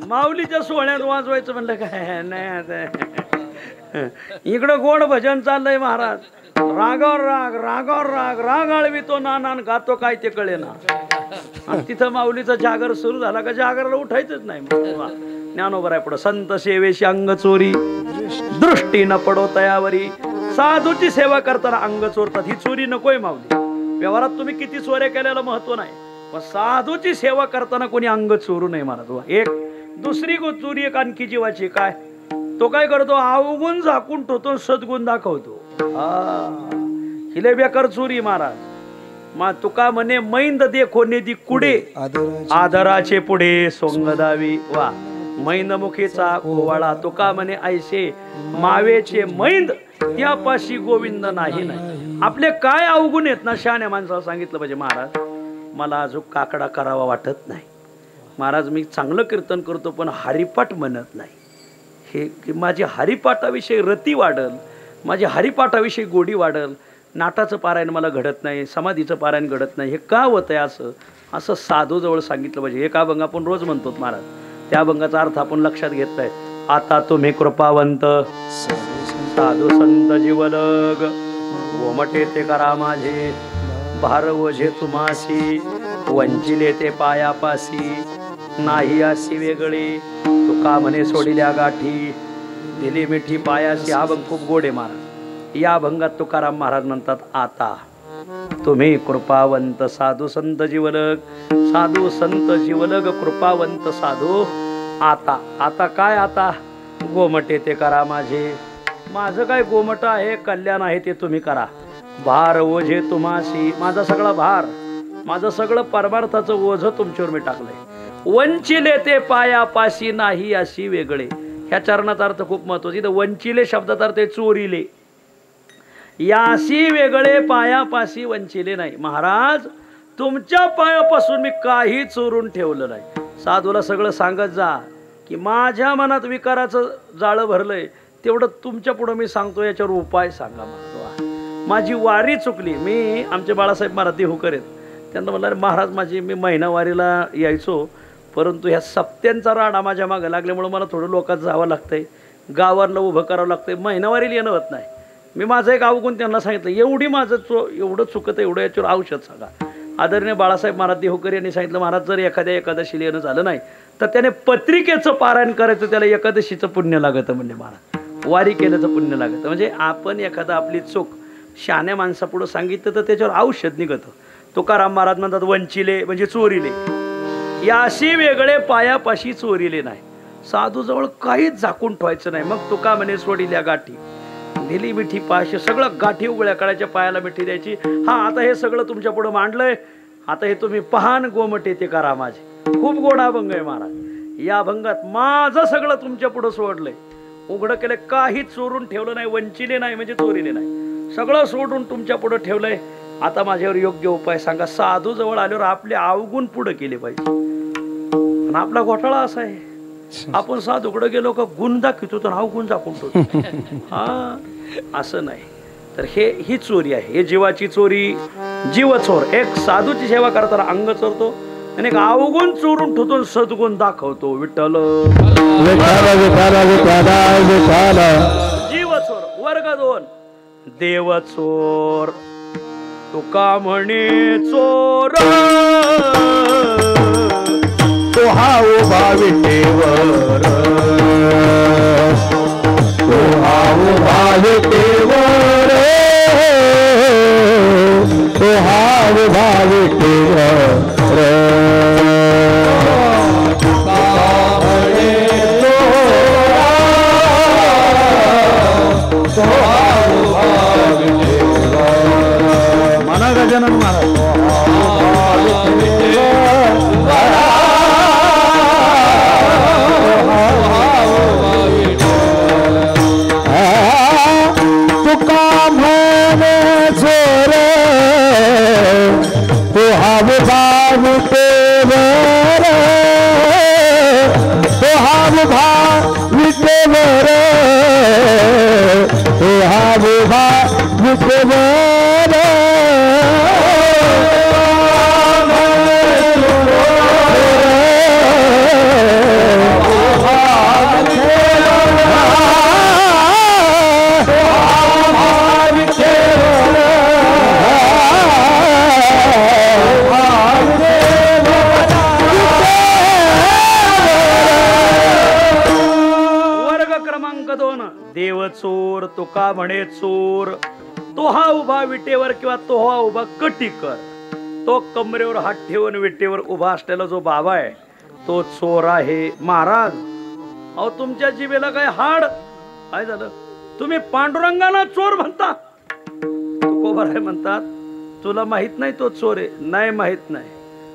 माऊलीच्या सोहळ्यात वाजवायचं म्हणलं काय नाही. इकडं गोड भजन चाललंय महाराज रागावर राग रागावर राग राग आळवितो नानान गातो काय ते कळे ना. आणि तिथं माऊलीचा जागर सुरू झाला का जागराला उठायचंच नाही. ज्ञानोबर आहे पुढं संत सेवेशी अंग चोरी दृष्टी न पडो तयावरी. साधूची सेवा करताना अंग चोरतात. ही चोरी नकोय माऊली. व्यवहारात तुम्ही किती चोऱ्या केल्याला महत्व नाही पण साधूची सेवा करताना कोणी अंग चोरू नये महाराज. एक दुसरी चोरी एक आणखी जीवाची काय तो काय करतो अवगुण झाकून ठेवतो सद्गुण दाखवतो. हिले बेकार चोरी महाराज. मा तुका म्हणे मैंद देखो नेदी कुडे आदराचे पुढे सोंग दावी वा. मैंद मुखीचा कोवाळा तुका म्हणे ऐसे मावेचे मैंद त्यापाशी गोविंद नाही नाही. आपले काय अवगुण आहेत ना शहाण्या माणसाला सांगितलं पाहिजे. महाराज मला अजून काकडा करावा वाटत नाही महाराज. मी चांगलं कीर्तन करतो पण हरिपाठ म्हणत नाही. हे माझी हरिपाठाविषयी रती वाढल माझी हरिपाठाविषयी गोडी वाढल. नाटाचं पारायण मला घडत नाही समाधीचं पारायण घडत नाही. हे का होत आहे असं असं साधूजवळ सांगितलं पाहिजे. एका अभंग आपण रोज म्हणतो महाराज. त्या अभंगाचा अर्थ आपण लक्षात घेत नाही. आता तुम्ही कृपावंत साधू संत जीवलग गोमटे ते करा माझे भार ओझे तुम्हासी वंचिले ते पायापासी नाही अशी वेगळे तुका म्हणे सोडिल्या गाठी दिली मिठी पायाशी. हा अभंग खूप गोड आहे महाराज. या अभंगात तुकाराम महाराज म्हणतात आता तुम्ही कृपावंत साधू संत जीवलग साधू संत जीवलग कृपावंत साधू आता आता काय आता गोमटे ते करा माझे. माझं काय गोमट आहे कल्याण आहे ते तुम्ही करा. भार ओझे तुम्हासी माझा सगळा भार माझं सगळं परमार्थाचं ओझं तुमच्यावर मी टाकलंय. वंचिले ते पायापाशी नाही अशी वेगळे. ह्या चरणाचा अर्थ खूप महत्वाचा. इथं वंचिले शब्दाचा अर्थ चोरीले. याशी वेगळे पायापाशी वंचिले नाही. महाराज तुमच्या पायापासून मी काही चोरून ठेवलं नाही. साधूला सगळं सांगत जा की माझ्या मनात विकाराचं जाळं भरलंय तेवढं तुमच्या पुढं मी सांगतो याच्यावर उपाय सांगा. माझी वारी चुकली. मी आमचे बाळासाहेब महाराज देहूकर आहेत त्यांना म्हणलं महाराज माझी मी महिनावारीला यायचो परंतु ह्या सप्त्यांचा राडा माझ्या मागं लागल्यामुळे मला थोडं लोकात जावं लागतंय गावाला उभं करावं लागतंय महिनावारीला येणं होत नाही. मी माझं एक अवगुण त्यांना सांगितलं एवढी माझं एवढं चुकतं एवढं याच्यावर औषध सांगा. आदरणीय बाळासाहेब महाराज देहूकर यांनी सांगितलं महाराज जर एखाद्या एकादशीला येणं झालं नाही तर त्याने पत्रिकेचं पारायण करायचं त्याला एकादशीचं पुण्य लागतं म्हणजे महाराज वारी केल्याचं पुण्य लागतं. म्हणजे आपण एखादा आपली चूक शहाण्या माणसापुढं सांगितलं तर त्याच्यावर औषध निघतं. तुकाराम महाराज म्हणतात वंचिले म्हणजे चोरीले याशी वेगळे पायापाशी चोरीले नाही. साधूजवळ काहीच झाकून ठेवायचं नाही. मग तुका म्हणे सोडिल्या गाठी दिली मिठी पाशी, सगळं गाठी उघड्या काढायच्या, पायाला मिठी द्यायची. हा आता हे सगळं तुमच्या पुढे मांडलंय, आता हे तुम्ही पहान गोमटे ते करा माझे. खूप गोड अभंग आहे महाराज. या अभंगात माझं सगळं तुमच्या पुढे सोडलंय, उघडं केलं, काही चोरून ठेवलं नाही, वंचिले नाही म्हणजे चोरीले नाही, सगळं सोडून तुमच्या पुढे ठेवलंय. आता माझ्यावर योग्य उपाय सांगा. साधू जवळ आल्यावर आपले अवगुण पुढे केले पाहिजे. आणि आपला घोटाळा असा आहे, आपण साधूकडे गेलो का गुण दाखवतो तर अवगुण दाखवतो. हा असं नाही. तर ही चोरी आहे, हे जीवाची चोरी. जीव चोर एक साधूची सेवा करताना अंग चोरतो आणि एक अवगुण चोरून ठेवतो, सद्गुण दाखवतो. विठ्ठल जीव चोर. वर्ग 2 देव चोर. तुका म्हणे चोर तो हा उभा विटेवर, तो हा उभा विटेवर, तो हा उभा विटेवर. म्हणा गजानन महाराज. तुका म्हणे चोर, तो हा उभा विटेवर, तो हा उभा विटेवर, तो हा उभा विटेवर. देव चोर. तुका म्हणे चोर. तो हा उभा विटेवर किंवा तो हा उभा कटीकर. तो कमरेवर हात ठेवून विटेवर उभा असलेला जो बाबा आहे तो चोर आहे. महाराज अहो तुमच्या जिभेला काय हाड काय झालं? तुम्ही पांडुरंगाला चोर म्हणता, तुकोबर आहे म्हणतात. तुला माहित नाही तो चोर आहे? नाही माहित नाही.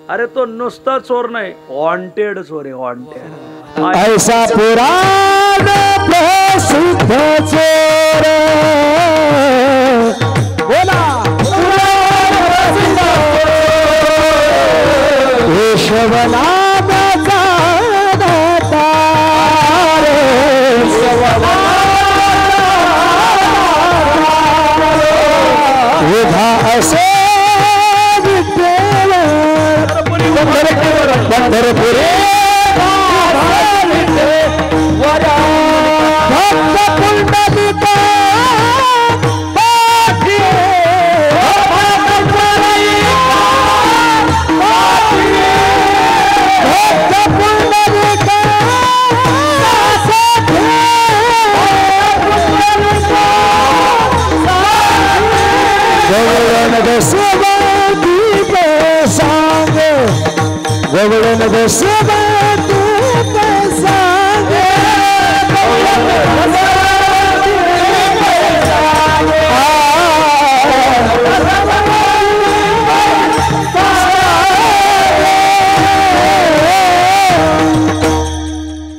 अरे तो नुसता चोर नाही, वॉन्टेड चोर आहे. वॉन्टेड ऐसा पुराण प्रसिद्ध चोर. बोला केशवला असे पंढरपुरे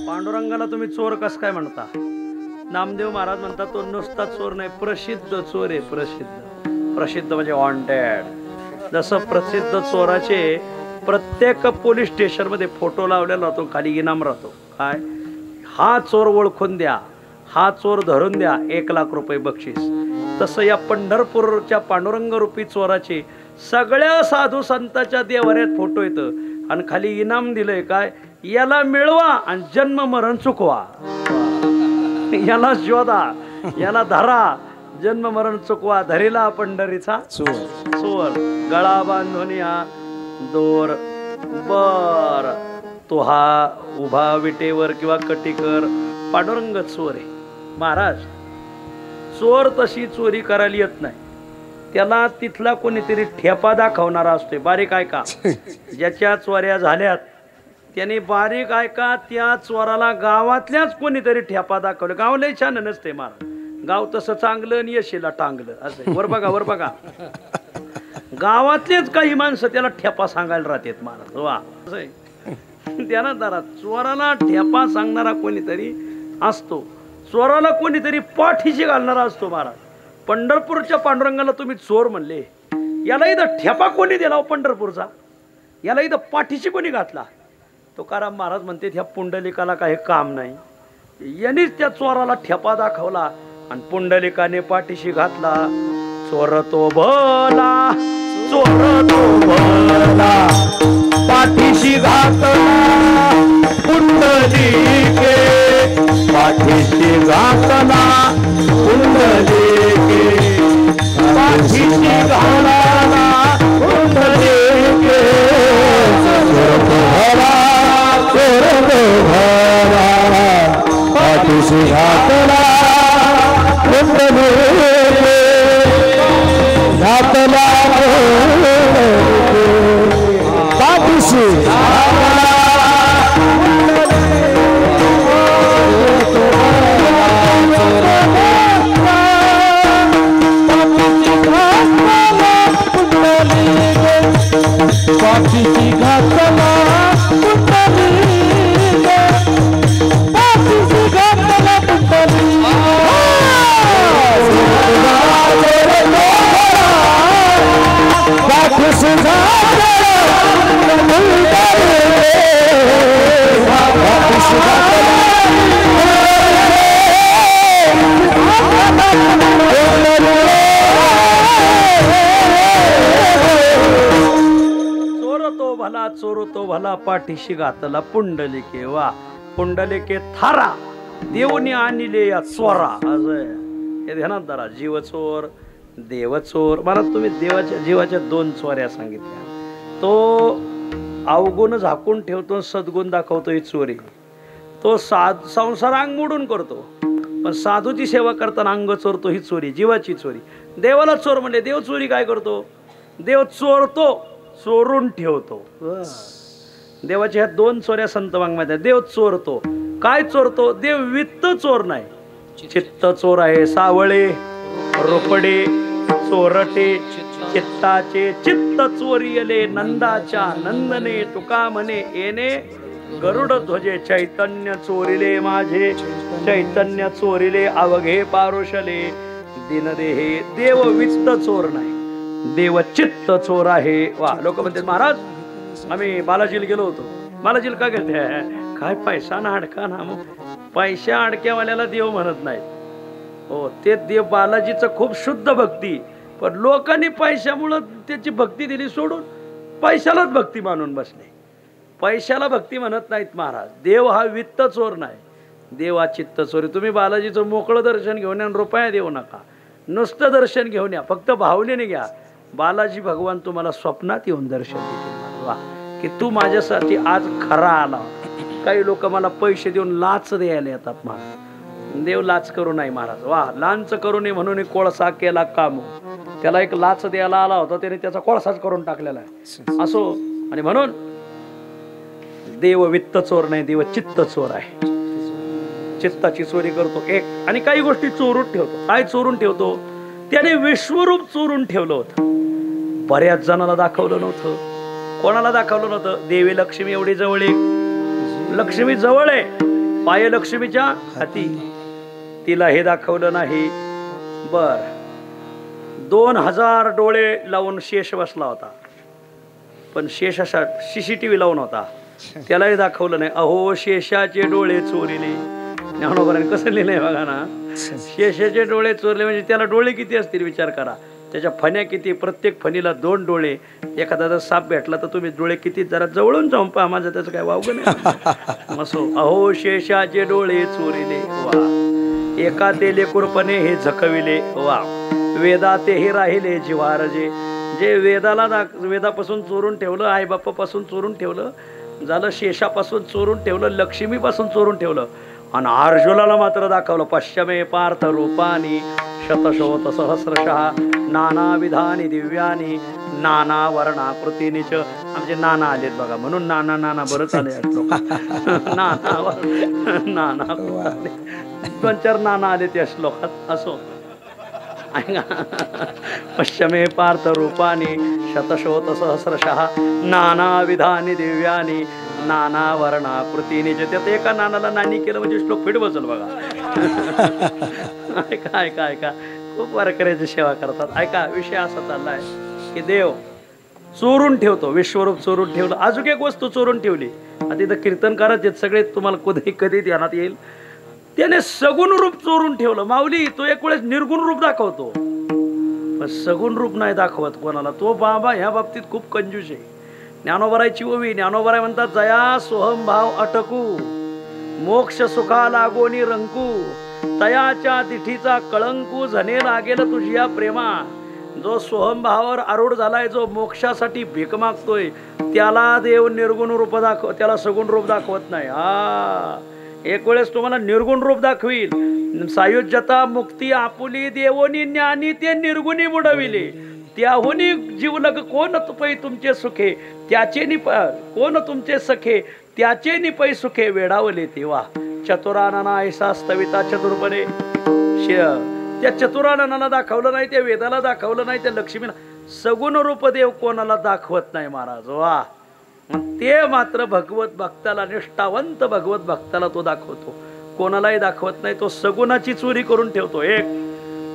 पांडुरंगाला तुम्ही चोर कस काय म्हणता? नामदेव महाराज म्हणतात तो नुसता चोर नाही, प्रसिद्ध चोर आहे. प्रसिद्ध प्रसिद्ध म्हणजे वॉन्टेड. जसं प्रसिद्ध चोराचे प्रत्येक पोलीस स्टेशन मध्ये फोटो लावलेला राहतो, खाली इनाम राहतो. काय? हा चोर ओळखून द्या, हा चोर धरून द्या, 1 लाख रुपये बक्षीस. तसं या पंढरपूरच्या पांडुरंग रूपी चोराचे सगळ्या साधू संतांच्या देवाऱ्यात फोटो येतं आणि खाली इनाम दिलंय. काय? याला मिळवा आणि जन्म मरण चुकवा. याला शोधा, याला धरा, जन्म मरण चुकवा. धरीला पंढरीचा चोर, गळा बांधून या दोर. बर तो हा उभा विटेवर किंवा कटीकर पांडुरंग चोर आहे. महाराज चोर तशी चोरी करायला येत नाही, त्याला तिथला कोणीतरी ठेपा दाखवणारा असतोय. बारीक ऐका, ज्याच्या चोऱ्या झाल्यात त्याने बारीक ऐका, त्या चोराला गावातल्याच कोणीतरी ठेपा दाखवलं. गाव लय छान नसते महाराज, गाव तसं चांगलं आणि यशीला टांगलं असं आहे. वर बघा वर बघा. गावातलेच काही माणसं त्याला ठेपा सांगायला राहतात महाराज. वा असं आहे. त्यानं जरा चोराला ठेपा सांगणारा कोणीतरी असतो, चोराला कोणीतरी पाठीशी घालणारा असतो महाराज. पंढरपूरच्या पांडुरंगाला तुम्ही चोर म्हणले, याला इथं ठेपा कोणी दिला पंढरपूरचा, याला इथं पाठीशी कोणी घातला. तुकाराम महाराज म्हणते ह्या पुंडलिकाला काही काम नाही, यांनीच त्या चोराला ठेपा दाखवला आणि पुंडलिकाने पाठीशी घातला. चोर तो भला, चोर तो भला, पाठीशी घातला पुंडलिके, पाठीशी घातला पुंडलिके, पाठीशी घातला पुंडलिके. चोर तो भला, चोर तो भला, पाठीशी घातला पुंडलिके, घातला पाठीशी पाठीशी घातला चोर तो भला पाठीशी घातला पुंडलिके. वा पुंडलिके थारा देवनी आणले या चोरा. हे ध्यानात धरा. जीव चोर, देव चोर. मला तुम्ही देवाच्या जीवाच्या दोन चोऱ्या सांगितल्या. तो अवगुण झाकून ठेवतो, सद्गुण दाखवतो ही चोरी. तो संसार अंग मोडून करतो, पण साधूची सेवा करताना अंग चोरतो ही चोरी, जीवाची चोरी. देवाला चोर म्हणले. देव चोरी काय करतो? देव चोरतो, चोरून ठेवतो. देवाच्या ह्या दोन चोऱ्या संत वाङ्मयात. देव चोरतो. काय चोरतो? देव वित्त चोर नाही, चित्त चोर आहे. सावळे, रोपडे, चोरटे, चित्ताचे चित्त चोरियले, नंदाच्या नंदने. तुका म्हणे येणे गरुड ध्वजे, चैतन्य चोरिले माझे, चैतन्य चोरिले अवघे पारुषले दिनदेहे. देव वित्त चोर नाही, देव चित्त चोर आहे. वा लोक म्हणतात महाराज आम्ही बालाजीला गेलो होतो. बालाजीला का गेलते? काय पैसा ना अडका ना. मग पैशा अडक्यावाल्याला देव म्हणत नाही. हो ते देव बालाजीचं खूप शुद्ध भक्ती, पण लोकांनी पैशामुळं त्याची भक्ती दिली सोडून पैशालाच भक्ती मानून बसले. पैशाला भक्ती म्हणत नाहीत महाराज. देव हा वित्त चोर नाही, देव हा चित्त चोर. तुम्ही बालाजीचं मोकळं दर्शन घेऊन या, रुपया देऊ नका, नुसतं दर्शन घेऊन या, फक्त भावनेने घ्या. बालाजी भगवान तुम्हाला स्वप्नात येऊन दर्शन देतील. वा की तू माझ्यासाठी आज खरा आला. काही लोक मला पैसे देऊन लाच द्यायला येतात महाराज. देव लाच करू नाही महाराज. वा लांच करू नये म्हणून कोळसा केला काम. त्याला एक लाच द्यायला आला होता, त्याने त्याचा कोळसाच करून टाकलेला आहे. असो. आणि म्हणून देव वित्त चोर नाही, देव चित्त चोर आहे. चित्ताची चोरी करतो एक. आणि काही गोष्टी चोरून ठेवतो. काय चोरून ठेवतो? त्याने विश्वरूप चोरून ठेवलं होतं. बऱ्याच जणाला दाखवलं नव्हतं. कोणाला दाखवलं नव्हतं? देवी लक्ष्मी एवढी जवळ आहे, लक्ष्मी जवळ आहे, पाय लक्ष्मीच्या हाती, तिला हे दाखवलं नाही. बर 2000 डोळे लावून शेष बसला होता, पण शेष असा CCTV लावून होता, त्यालाही दाखवलं नाही. अहो शेषाचे डोळे चोरिले. ज्ञानोबाने कसं लिहिलंय बघा ना. शेषाचे डोळे चोरले म्हणजे त्याला डोळे किती असतील विचार करा. त्याच्या फण्या किती, प्रत्येक फणीला 2 डोळे. एखादा जर साप भेटला तर तुम्ही डोळे किती, जरा जवळून जाऊन पहा. माझं त्याचं काय वावगं नाही. असो. अहो शेषाचे डोळे चोरिले. वा एका ते लेकुरपणे हे झकविले. वा वेदा ते हे राहिले जिव्हारजे. जे वेदापासून चोरून ठेवलं, आई बापापासून चोरून ठेवलं, झालं शेषापासून चोरून ठेवलं, लक्ष्मीपासून चोरून ठेवलं. आणि अर्जुनाला मात्र दाखवलं. पश्चिमे पार्थ रूपानी शतशोत सहस्रशः नाना विधानी दिव्यानी नाना वर्णाकृतीनी च. आमचे नाना आलेत बघा, म्हणून नाना नाना बरंच आले लोक. नाना नाना 2-4 नाना आले त्या श्लोकात. असो पश्चिमे पार्थ रूपानी शतशोत सहस्रशः नाना विधानी दिव्यानी नाना वर्णाकृतीनी च. त्यात एका नानाला नानी केलं म्हणजे श्लोक फिट बसल बघा. ऐका ऐका ऐका, खूप वारकऱ्याची सेवा करतात. ऐका, विषय असा चाललाय की देव चोरून ठेवतो, विश्वरूप चोरून ठेवलं. अजून एक वस्तू चोरून ठेवली. आता इथं कीर्तन करायचे सगळे, तुम्हाला कधी ध्यानात येईल. त्याने सगुण रूप चोरून ठेवलं. माऊली तो एक वेळेस निर्गुण रूप दाखवतो, पण सगुण रूप नाही दाखवत कोणाला. तो बाबा ह्या बाबतीत खूप कंजूस आहे. ज्ञानोबरायची ओवी, ज्ञानोबराय म्हणतात, जया सोहम भाव अटकू मोक्ष सुखा लागोनी रंकू तयाच्या तिठीचा कळंकू झने लागेल तुझिया प्रेमा. जो सोहम भावावर आरूढ झालाय, जो मोक्षासाठी भीक मागतोय, त्याला देव निर्गुण रूप त्याला सगुण रूप दाखवत नाही. एक वेळेस तुम्हाला निर्गुण रूप दाखवील. सायुज्यता मुक्ती आपुली देवोनी ज्ञानी ते निर्गुणी बुडविले. त्याहुनी जीवलग कोण तुपै तुमचे सुखे त्याचे कोण तुमचे सखे त्याचे निपै सुखे वेडावले तेव्हा. चतुरानना ऐसा स्तविता चतुरपणे. त्या चतुराननाला दाखवलं नाही, त्या वेदाला दाखवलं नाही, त्या लक्ष्मीला. सगुण रूप देव कोणाला दाखवत नाही महाराज. वा, ते मात्र भगवत भक्ताला, निष्ठावंत भगवत भक्ताला तो दाखवतो. कोणालाही दाखवत नाही. तो सगुणाची चोरी करून ठेवतो 1,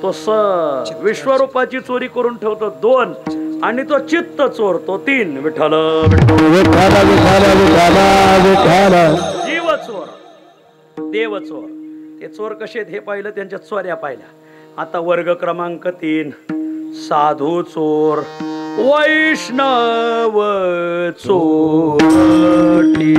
तो विश्वरूपाची चोरी करून ठेवतो 2, आणि तो चित्त चोरतो 3. विठ्ठल जीव चोर, देव चोर. ते चोर कसे हे पाहिलं, त्यांच्या चोऱ्या पाहिल्या. आता वर्ग क्रमांक 3, साधू चोर वैष्णव चोरटी.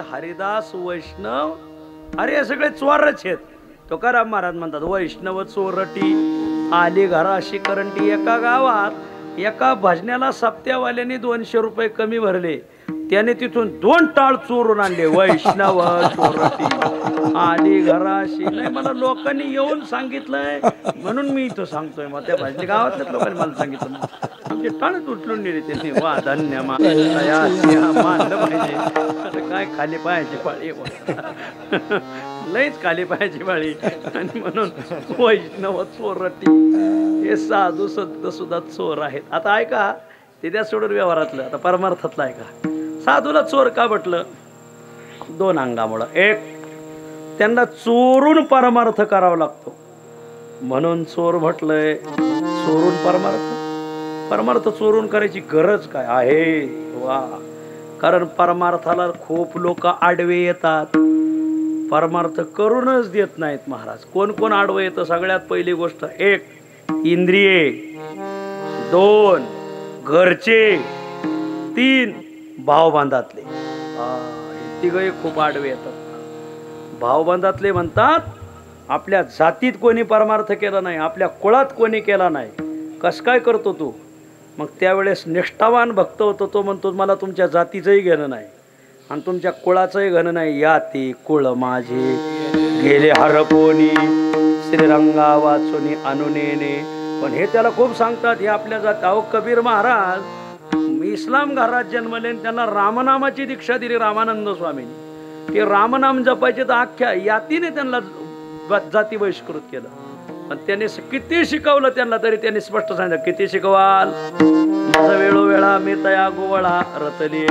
हरिदास वैष्णव, अरे हे सगळे चोरच आहेत. तुकाराम महाराज म्हणतात, वैष्णव चोरटी आली घराशी करंटी. एका गावात एका भजण्याला सप्त्यावाल्याने 200 रुपये कमी भरले. त्याने तिथून 2 टाळ चोरून आणले. वैष्णव चोरटी आली घराशी. नाही, मला लोकांनी येऊन सांगितलंय म्हणून मी इथं सांगतोय. मग त्या भजनी गावातल्याच लोकांनी मला सांगितलं. आमचे टाळच उचलून नेले त्यांनी. वा, धन्य मानलं पाहिजे. काय खाली पायाची पाळी, लईच खाली पायाची पाळी. आणि म्हणून वैष्णव चोरटी. हे साधू संत सुद्धा चोर आहेत. आता ऐका, ते त्या सोडून व्यवहारातलं, आता परमार्थातलं ऐका. साधूला चोर का म्हटलं? 2 अंगामुळं. 1, त्यांना चोरून परमार्थ करावा लागतो म्हणून चोर म्हटलंय. चोरून परमार्थ चोरून करायची गरज काय आहे? वा, कारण परमार्थाला खूप लोक आडवे येतात, परमार्थ करूनच देत नाहीत महाराज. कोण कोण आडवं येतं? सगळ्यात पहिली गोष्ट, 1 इंद्रिये, 2 घरचे, 3 भावबांधातले. तिघही खूप आडवे येतात. भावबांधातले म्हणतात, आपल्या जातीत कोणी परमार्थ केला नाही, आपल्या कुळात कोणी केला नाही, कस काय करतो तू? मग त्यावेळेस निष्ठावान भक्त होतो तो म्हणतो, मला तुमच्या जातीचंही घेणं नाही आणि तुमच्या कुळाचंही घेणं नाही. या ते कुळ माझे गेले हरपोनी श्रीरंगा वाचुनी अनुनेने. पण हे त्याला खूप सांगतात, हे आपल्या जात. अहो कबीर महाराज इस्लाम घरात जन्मले, त्यांना रामनामाची दीक्षा दिली रामानंद स्वामींनी. ते रामनाम जपायचे तर अख्ख्या यातीने त्यांना जाती बहिष्कृत केलं. पण त्याने किती शिकवलं त्यांना, तरी त्यांनी स्पष्ट सांगितलं, किती शिकवाल माझा वेळोवेळा मी तया गोवळा रतले.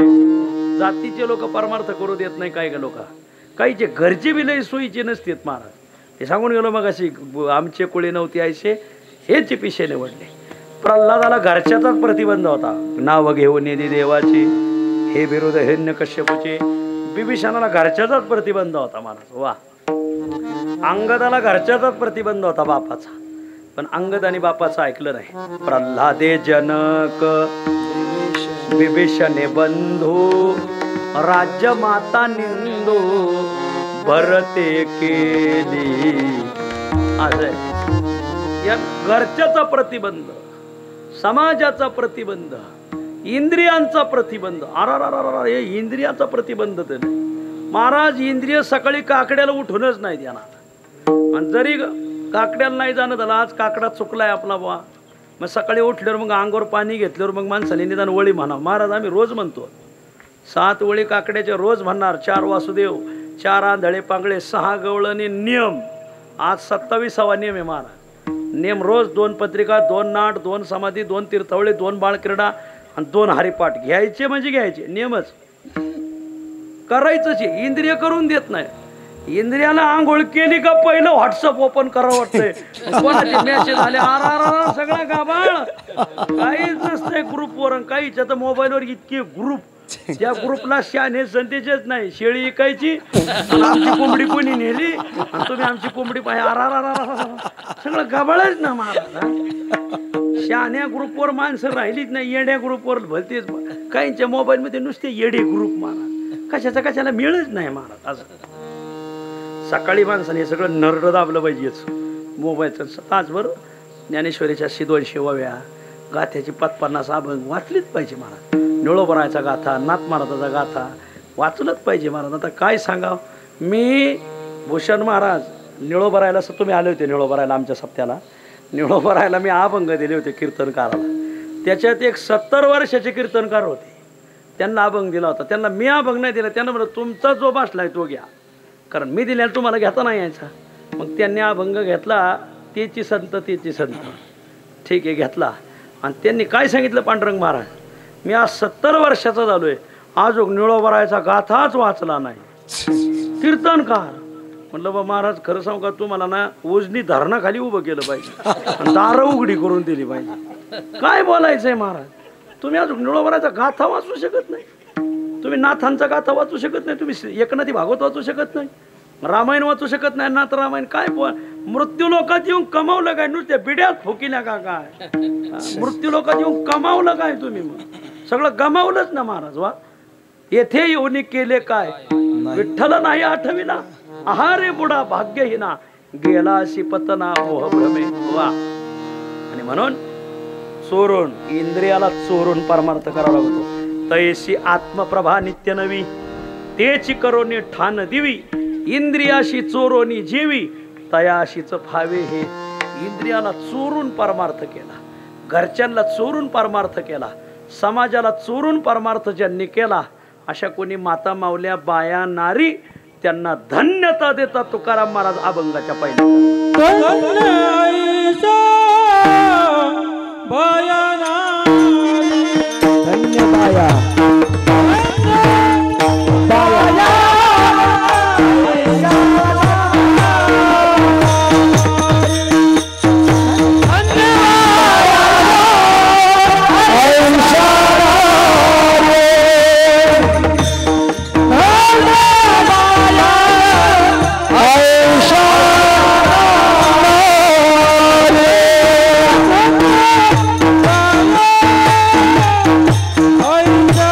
जातीचे लोक परमार्थ करू देत नाही. काही लोक काहीचे घरचे विलय सोयीचे नसतात महाराज. हे सांगून गेलो मग अशी आमचे कुळी नव्हती आयसे हेच पिशे निवडले. प्रल्हादाला घरच्याचाच प्रतिबंध होता. नाव घेऊन निधी देवाची हे विरोध हिरण्य कश्यपूचे. बिभीषणाला घरच्याचाच प्रतिबंध होता महाराज. वा. अंगदाला घरच्याचाच प्रतिबंध होता बापाचा, पण अंगद आणि बापाचं ऐकलं नाही. प्रल्हादे जनक विभीषणे बंधू राज्य माता निंदू भरते केली. असं या घरच्याचा प्रतिबंध, समाजाचा प्रतिबंध, इंद्रियांचा प्रतिबंध. हे इंद्रियाचा प्रतिबंध तर नाही महाराज. इंद्रिय सकाळी काकड्याला उठूनच नाही देणार. आणि जरी काकड्याला नाही जाणं झालं, आज काकडा चुकलाय आपला बा, मग सकाळी उठल्यावर मग अंगावर पाणी घेतल्यावर मग माणसाने निदान वळी म्हणा. महाराज आम्ही रोज म्हणतो 7 वळी काकड्याचे रोज म्हणणार. 4 वासुदेव, 4 आंधळे पांगळे, 6 गवळणी नियम. आज 27वा नियम आहे महाराज. नियम रोज 2 पत्रिका, 2 नाट, 2 समाधी, 2 तीर्थवळे, 2 बाळक्रीडा आणि 2 हरिपाठ घ्यायचे म्हणजे घ्यायचे. नियमच करायचंच. इंद्रिय करून देत नाही. इंद्रियाला आंघोळ केली का पहिलं व्हॉट्सअप ओपन करावं वाटतंय. कोणाचे मेसेज आले सगळा गाबाळ. काहीच नसतंय ग्रुपवर. काहीच आता मोबाईलवर इतके ग्रुप, त्या ग्रुपला शाने संदेशच नाही. शेळी विकायची, आमची कोंबडी कोणी नेली आणि तुम्ही आमची कोंबडी पाहिजे. सगळं गाबाळच ना महाराज. शान्या ग्रुपवर माणसं राहिलीच नाही. येड्या ग्रुपवर भलतेच. काहींच्या मोबाईल मध्ये नुसते येडे ग्रुप महाराज. कशाला मिळच नाही महाराज. असं सकाळी माणसाने हे सगळं नरड दाबलं पाहिजेच. मोबाईलचं तासभर ज्ञानेश्वरीच्या 200 ओव्या, गाथ्याची 50 अभंग वाचलीच पाहिजे महाराज. निळोबरायचा गाथा, नाथ महाराजाचा गाथा वाचलंच पाहिजे महाराज. आता काय सांगावं. मी भूषण महाराज निळोबरायला, तुम्ही आले होते निळोबरायला आमच्या सप्त्याला. निळोबरायला मी अभंग दिले होते कीर्तनकाराला. त्याच्यात एक 70 वर्षाचे कीर्तनकार होते, त्यांना अभंग दिला होता. त्यांना मी अभंग नाही दिला. त्यांना म्हणलं तुमचा जो बसलाय तो घ्या, कारण मी दिल्याला तुम्हाला घेता नाही यायचा. मग त्यांनी अभंग घेतला, तेची संत तेची संत. ठीक आहे घेतला. आणि त्यांनी काय सांगितलं पांडुरंग महाराज, मी आज 70 वर्षाचा झालोय, आज निळोबरायचा गाथाच वाचला नाही. कीर्तनकार. म्हणलं बा महाराज खरं सांगू का, तुम्हाला ना उजनी धरणाखाली उभं केलं पाहिजे, दारं उघडी करून दिली पाहिजे. काय बोलायचंय महाराज. तुम्ही अजून निळोबरायचा गाथा वाचू शकत नाही. तुम्ही नाथांचा गाथा वाचू शकत नाही. तुम्ही एकनाथी भागवत वाचू शकत नाही. रामायण वाचू शकत नाही. नाथ रामायण काय मृत्यू लोकात येऊन कमावलं काय. नुसत्या बिड्यात फुकिल्या का काय. मृत्यू लोकात येऊन कमावलं काय तुम्ही. मग सगळं गमावलंच ना महाराज. वा. येथे येऊन केले काय, विठ्ठल नाही आठविला, आहारे बुडा भाग्यहीना, गेला अशी पतना मोह भ्रमे. वा. आणि म्हणून चोरून, इंद्रियाला चोरून परमार्थ करावा लागतो. तैसी आत्मप्रभा नित्य नवी, तेची करोनी ठाण दिवी, इंद्रियाशी चोरोनी जीवी, तयाशीच फावे हे. इंद्रियाला चोरून परमार्थ केला, घरच्यांना चोरून परमार्थ केला, समाजाला चोरून परमार्थ ज्यांनी केला, अशा कोणी माता मावल्या बाया नारी त्यांना धन्यता देतात. तुकाराम महाराज अभंगाच्या पहिल्या धन्य बाया. Oh,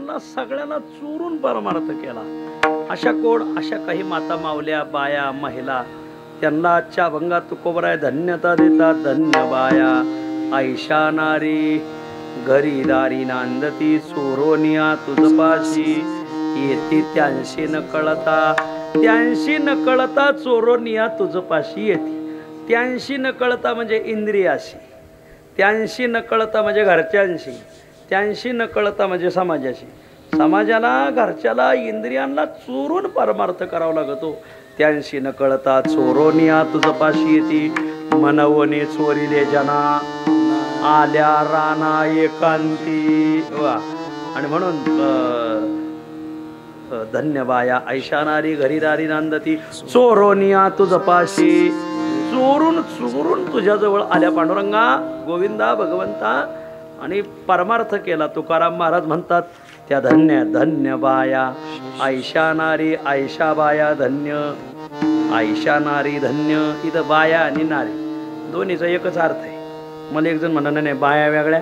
त्यांना सगळ्यांना चोरून परमार्थ केला. अशा कोड अशा काही माता मावल्या बाया महिला त्यांना आजच्या अभंगात तुकोबराय धन्यता देतात. धन्य बाया आयशा नारी घरी दारी नांदती चोरोनिया तुझपाशी येते त्यांशी न कळता चोरोनिया तुझपाशी येते. त्यांशी न कळता म्हणजे इंद्रियाशी, त्यांशी न कळता म्हणजे घरच्यांशी, त्यांशी न कळता म्हणजे समाजाशी. समाजाला घरच्याला इंद्रियांना चोरून परमार्थ करावा लागतो. त्यांशी न कळता चोरोनिया तुझपाशी येते मनवणे चोरिले जना आल्या राना एकांती. वा. आणि म्हणून धन्य बाया ऐशानारी घरीदारी नांदती चोरोनिया तुझपाशी. चोरून चोरून तुझ्याजवळ आल्या पांडुरंगा गोविंदा भगवंता आणि परमार्थ केला. तुकाराम महाराज म्हणतात त्या धन्य धन्य बाया आयशा नारी आयशा बाया धन्य आयशा नारी धन्य. इथं बाया आणि नारी दोन्हीचा एकच अर्थ आहे. मला एक जण म्हणा नाही बाया वेगळ्या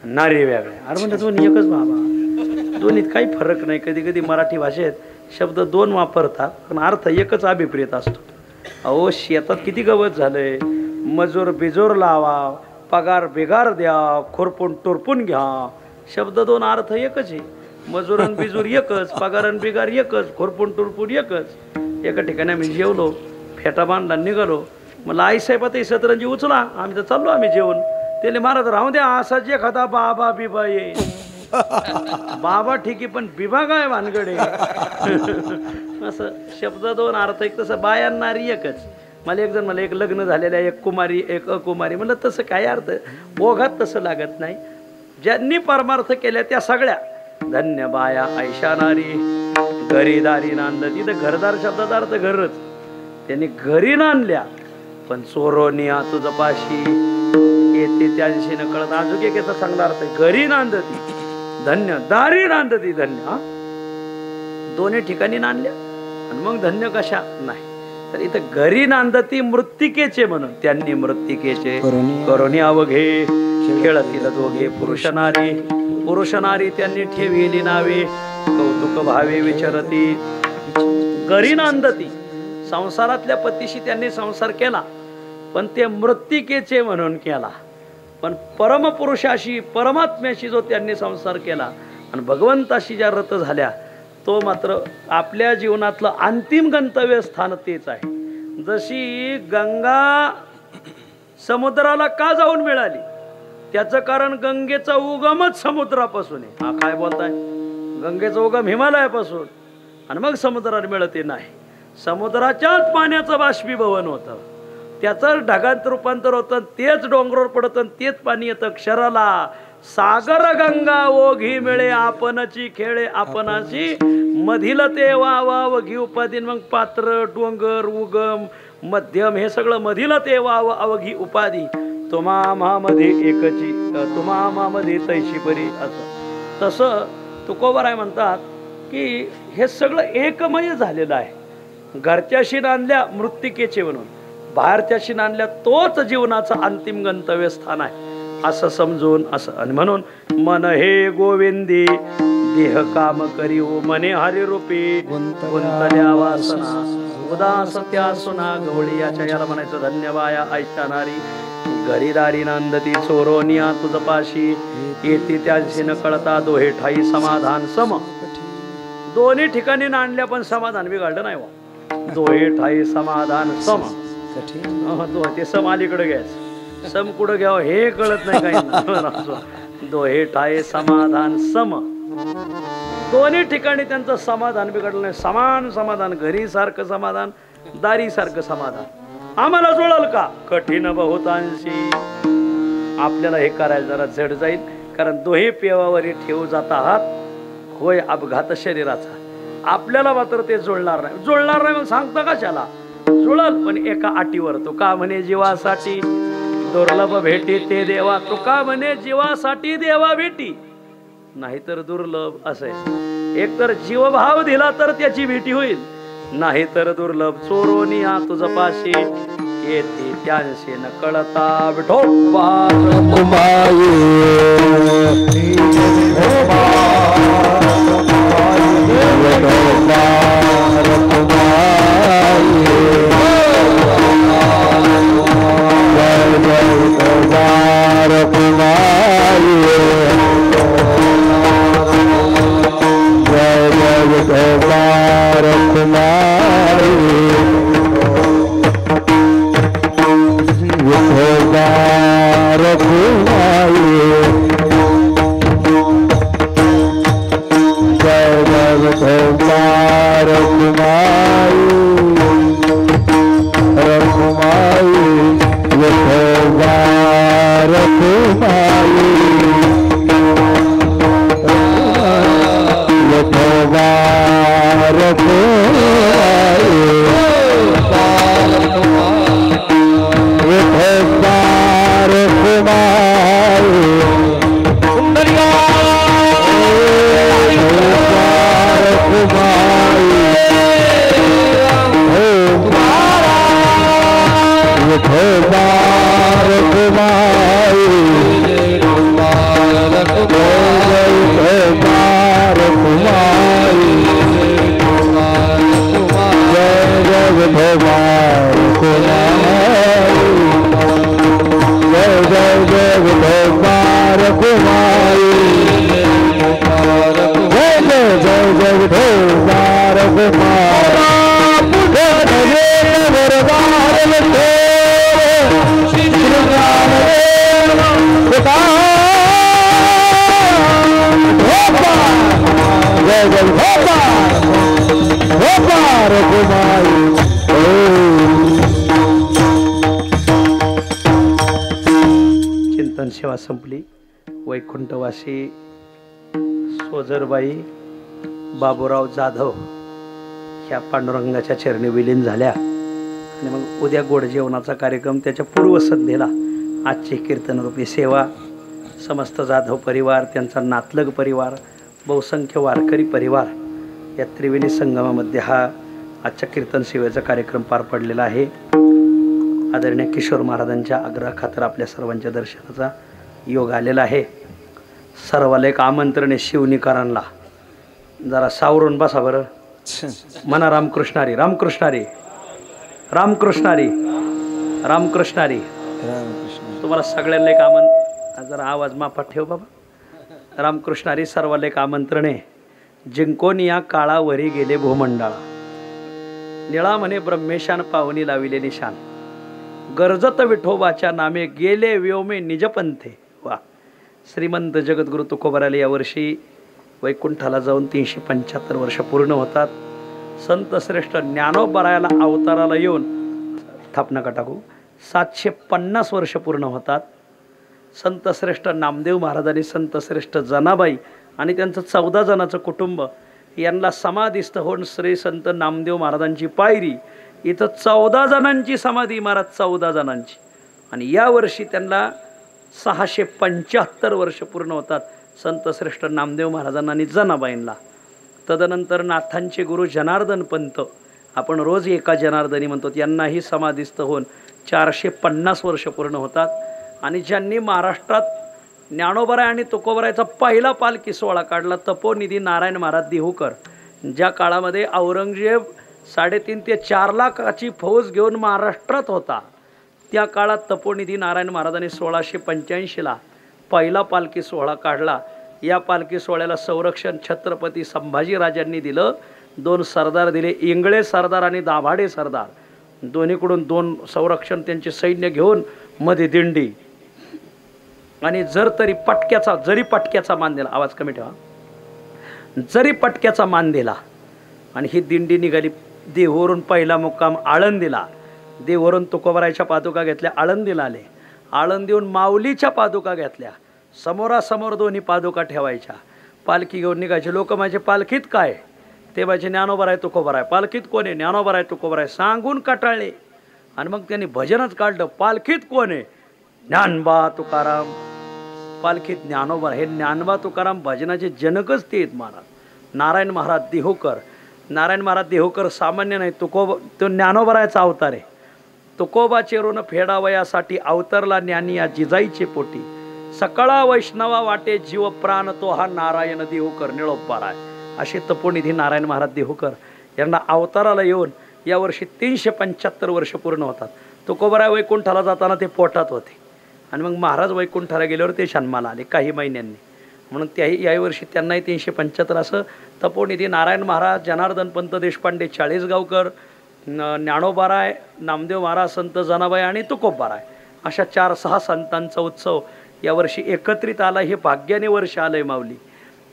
नारी वेगळ्या. अरे म्हणतात दोन्ही एकच बाबा, दोन्हीत काही फरक नाही. कधी कधी मराठी भाषेत शब्द दोन वापरतात पण अर्थ एकच अभिप्रेत असतो. अहो शेतात किती गवत झालंय, मजूर बिजोर लावा, पगार बिगार द्या, खुरपून टुरपून घ्या. शब्द दोन अर्थ एकच आहे. मजुरन बिजूर एकच, पगारन बिगार एकच, खुरपून टुरपून एकच. एका ठिकाणी आम्ही जेवलो, फेटा बांधला निघालो. मला आईसाहेब सतरंजी उचला, आम्ही तर चाललो आम्ही जेवण. त्याने महाराज राहू द्या असा जे खाता बाबा बिबा ये. बाबा ठीक आहे पण बिबा काय भानगडे. असं शब्द दोन अर्थ एक. तसं बायांनारी एकच. मला एक जण मला एक लग्न झालेल्या एक कुमारी एक अकुमारी म्हणलं तसं काय अर्थ ओघात तसं लागत नाही. ज्यांनी परमार्थ केल्या त्या सगळ्या धन्य बाया ऐशा नारी घरीदारी नांदती. तर घरदार शब्दाचा अर्थ घरच. त्यांनी घरी नांदल्या पण चोरोनिया तुझपाशी येते त्यांशी न कळत. अजून एक याचा चांगला अर्थ घरी नांदती धन्य दारी नांदती धन्य. हा दोन्ही ठिकाणी नांदल्या आणि मग धन्य कशा नाही. तर इथं घरी नांदती मृत्तिकेचे म्हणून त्यांनी मृत्तिकेचे करोनी अवघे खेळतील दोघे पुरुष नारी त्यांनी ठेविली नावे कौतुक भावे विचारती. घरी नांदती संसारातल्या पतीशी त्यांनी संसार केला पण ते मृत्तिकेचे म्हणून केला. पण परमपुरुषाशी परमात्म्याशी जो त्यांनी संसार केला आणि भगवंताशी ज्या रत झाल्या तो मात्र आपल्या जीवनातलं अंतिम गंतव्य स्थान तेच आहे. जशी गंगा समुद्राला का जाऊन मिळाली त्याचं कारण गंगेचा उगमच समुद्रापासून आहे. हा काय बोलताय, गंगेचा उगम हिमालयापासून आणि मग समुद्राला मिळते नाही. समुद्राच्याच पाण्याचं बाष्पीभवन होतं, त्याचं ढगांत रूपांतर होतं, तेच डोंगरावर पडतं, तेच पाणी येतं क्षराला. सागर गंगा ओघी मिळे आपणची खेळे आपणाची मधील ते वाव घी उपाधी. मग पात्र डोंगर उगम मध्यम हे सगळं मधील ते वाव अवघी उपाधी. तुम्हा मामध्ये एकची तुम्हा मामध्ये तैशी परी. असं तसं तुकोबाराय म्हणतात की हे सगळं एकमय झालेलं आहे. घरच्याशी नांदल्या मृत्तिकेचे म्हणून, बाहेरच्याशी नांदल्या तोच जीवनाचं अंतिम गंतव्य स्थान आहे असं समजून. असं आणि म्हणून मन हे गोविंदी देह काम करी ओ मने हरी रूपी गुंतल्या वासना उदास त्या सुना गवळी. याच्या याला म्हणायचं धन्य बाया ऐशा नारी घरीदारी नांदती चोरोनिया तुझपाशी येते त्यांशी न कळता दोहे ठाई समाधान सम. दोन्ही ठिकाणी नांदल्या पण समाधान बिघडलं नाही. दोहे ठाई समाधान सम. ते सम अलीकडे घ्यायचं, सम कुठं घ्यावं हे कळत नाही काही. दोहे ठाई समाधान सम. दोन्ही ठिकाणी त्यांचं समाधान बिघडलं नाही. समान समाधान, घरी सारखं समाधान दारी सारखं समाधान. आम्हाला जुळल का कठीण बहुतांशी. आपल्याला हे करायला जरा जड जाईल कारण दोहे पेवावरी ठेवू जात आहात होय अपघात शरीराचा. आपल्याला मात्र ते जुळणार नाही. जुळणार नाही म्हणून सांगता कशाला, जुळल पण एका अटीवर. तो का म्हणे जीवासाठी दुर्लभ भेटी ते देवा. तो का म्हणे जीवासाठी देवा भेटी नाहीतर दुर्लभ. असं आहे, एक तर जीवभाव दिला तर त्याची भेटी होईल, नाहीतर दुर्लभ. चोरोनिया तुझपाशी येते त्यांशी न कळता विठोबा. रखुमाई विठोबा रखुमाई जय जय विठोबा रखुमाई रखुमाई विठोबा रखुमाई विठोबा रखुमाई विठोबा रखुमाई विठोबा रखुमाई विठोबा जय जय जय विठोबा रखुमाई जय जय जय जय विठोबा रखुमाई जय जय रखुमाई चिंतन सेवा संपली. वैकुंठवासी सोजरबाई बाबूराव जाधव ह्या पांडुरंगाच्या चरणी विलीन झाल्या आणि मग उद्या गोड जेवणाचा कार्यक्रम त्याच्या पूर्वसंध्येला आजची कीर्तनरूपी सेवा समस्त जाधव परिवार, त्यांचा नातलग परिवार, बहुसंख्य वारकरी परिवार या त्रिवेणी संगमामध्ये हा आजच्या कीर्तन सेवेचा कार्यक्रम पार पडलेला आहे. आदरणीय किशोर महाराजांच्या आग्रहाखातर आपल्या सर्वांच्या दर्शनाचा योग आलेला आहे. सर्वाला एक आमंत्रण आहे शिवनिकारांना. जरा सावरून बसा बरं. म्हणा रामकृष्णारी रामकृष्णारी रामकृष्णारी रामकृष्णारी. तुम्हाला सगळ्यांना एक जरा आवाज मापात ठेव बाबा. रामकृष्णारी सर्वाला एक आमंत्रण आहे. जिंकोन या काळावरी गेले भूमंडाळा, निळा म्हणे ब्रह्मेशान पावनी लाविले निशान, गरजत विठोबाच्या नामे गेले व्योमे निजपंथे. वा. श्रीमंत जगद्गुरु तुकोबाराले यावर्षी वैकुंठाला जाऊन 375 वर्ष पूर्ण होतात. संत श्रेष्ठ ज्ञानोबरायाला अवताराला येऊन थापना का टाकू 750 वर्ष पूर्ण होतात. संत श्रेष्ठ नामदेव महाराजांनी संत श्रेष्ठ जनाबाई आणि त्यांचं 14 जणांचं कुटुंब यांना समाधीस्थ होऊन श्री संत नामदेव महाराजांची पायरी इथं 14 जणांची समाधी इमारत 14 जणांची. आणि यावर्षी त्यांना 675 वर्ष पूर्ण होतात संत श्रेष्ठ नामदेव महाराजांना आणि जनाबाईंना. तदनंतर नाथांचे गुरु जनार्दन पंत, आपण रोज एका जनार्दनी म्हणतो, यांनाही समाधीस्थ होऊन 450 वर्ष पूर्ण होतात. आणि ज्यांनी महाराष्ट्रात ज्ञानोबराय आणि तुकोबरायचा पहिला पालखी सोहळा काढला तपोनिधी नारायण महाराज देहूकर, ज्या काळामध्ये औरंगजेब 3.5 ते 4 लाखाची फौज घेऊन महाराष्ट्रात होता, त्या काळात तपोनिधी नारायण महाराजांनी 1685ला पहिला पालखी सोहळा काढला. या पालखी सोहळ्याला संरक्षण छत्रपती संभाजीराजांनी दिलं. 2 सरदार दिले, इंगळे सरदार आणि दाभाडे सरदार, दोन्हीकडून 2 संरक्षण त्यांचे सैन्य घेऊन मध्ये दिंडी. आणि जरी पटक्याचा मान दिला, आवाज कमी ठेवा, जरी पटक्याचा मान दिला आणि ही दिंडी निघाली. देहूवरून पहिला मुक्काम आळंदीला, देहूवरून तुकोबरायच्या पादुका घेतल्या, आळंदीला आले. आळंदीहून माऊलीच्या पादुका घेतल्या, समोरासमोर दोन्ही पादुका ठेवायच्या, पालखी घेऊन निघायचे. लोक माझे पालखीत काय, ते माझे ज्ञानोबराय तुकोबराय, पालखीत कोण आहे, ज्ञानोबराय तुकोबराय सांगून कटाळले. आणि मग त्यांनी भजनच काढलं, पालखीत कोण आहे, ज्ञानबा तुकाराम, पालखीत ज्ञानोबा. हे ज्ञानबा तुकाराम भजनाचे जनकच ते आहेत महाराज. नारायण महाराज देहूकर, नारायण महाराज देहूकर सामान्य नाही, तो ज्ञानोबरायचा अवतार आहे. तुकोबाचे ऋण फेडावयासाठी अवतरला ज्ञानी या जिजाईचे पोटी, सकळा वैष्णवा वाटे जीव प्राण तो हा नारायण देहूकर निळोपाराय. असे तपोनिधी नारायण महाराज देहूकर यांना अवताराला येऊन यावर्षी 375 वर्ष पूर्ण होतात. तुकोबराय वैकुंठाला जाताना ते पोटात होते आणि मग महाराज वैकुंठाला गेल्यावर ते जन्माला आले काही महिन्यांनी. म्हणून त्याही याही वर्षी त्यांनाही 375 असं तपोनिधी नारायण महाराज, जनार्दन पंत देशपांडे चाळीसगावकर, ज्ञानोबाराय, नामदेव महाराज, संत जनाबाई आणि तुकोबाराय अशा 4-6 संतांचा उत्सव यावर्षी एकत्रित आला. हे भाग्याने वर्ष आलं आहे माऊली.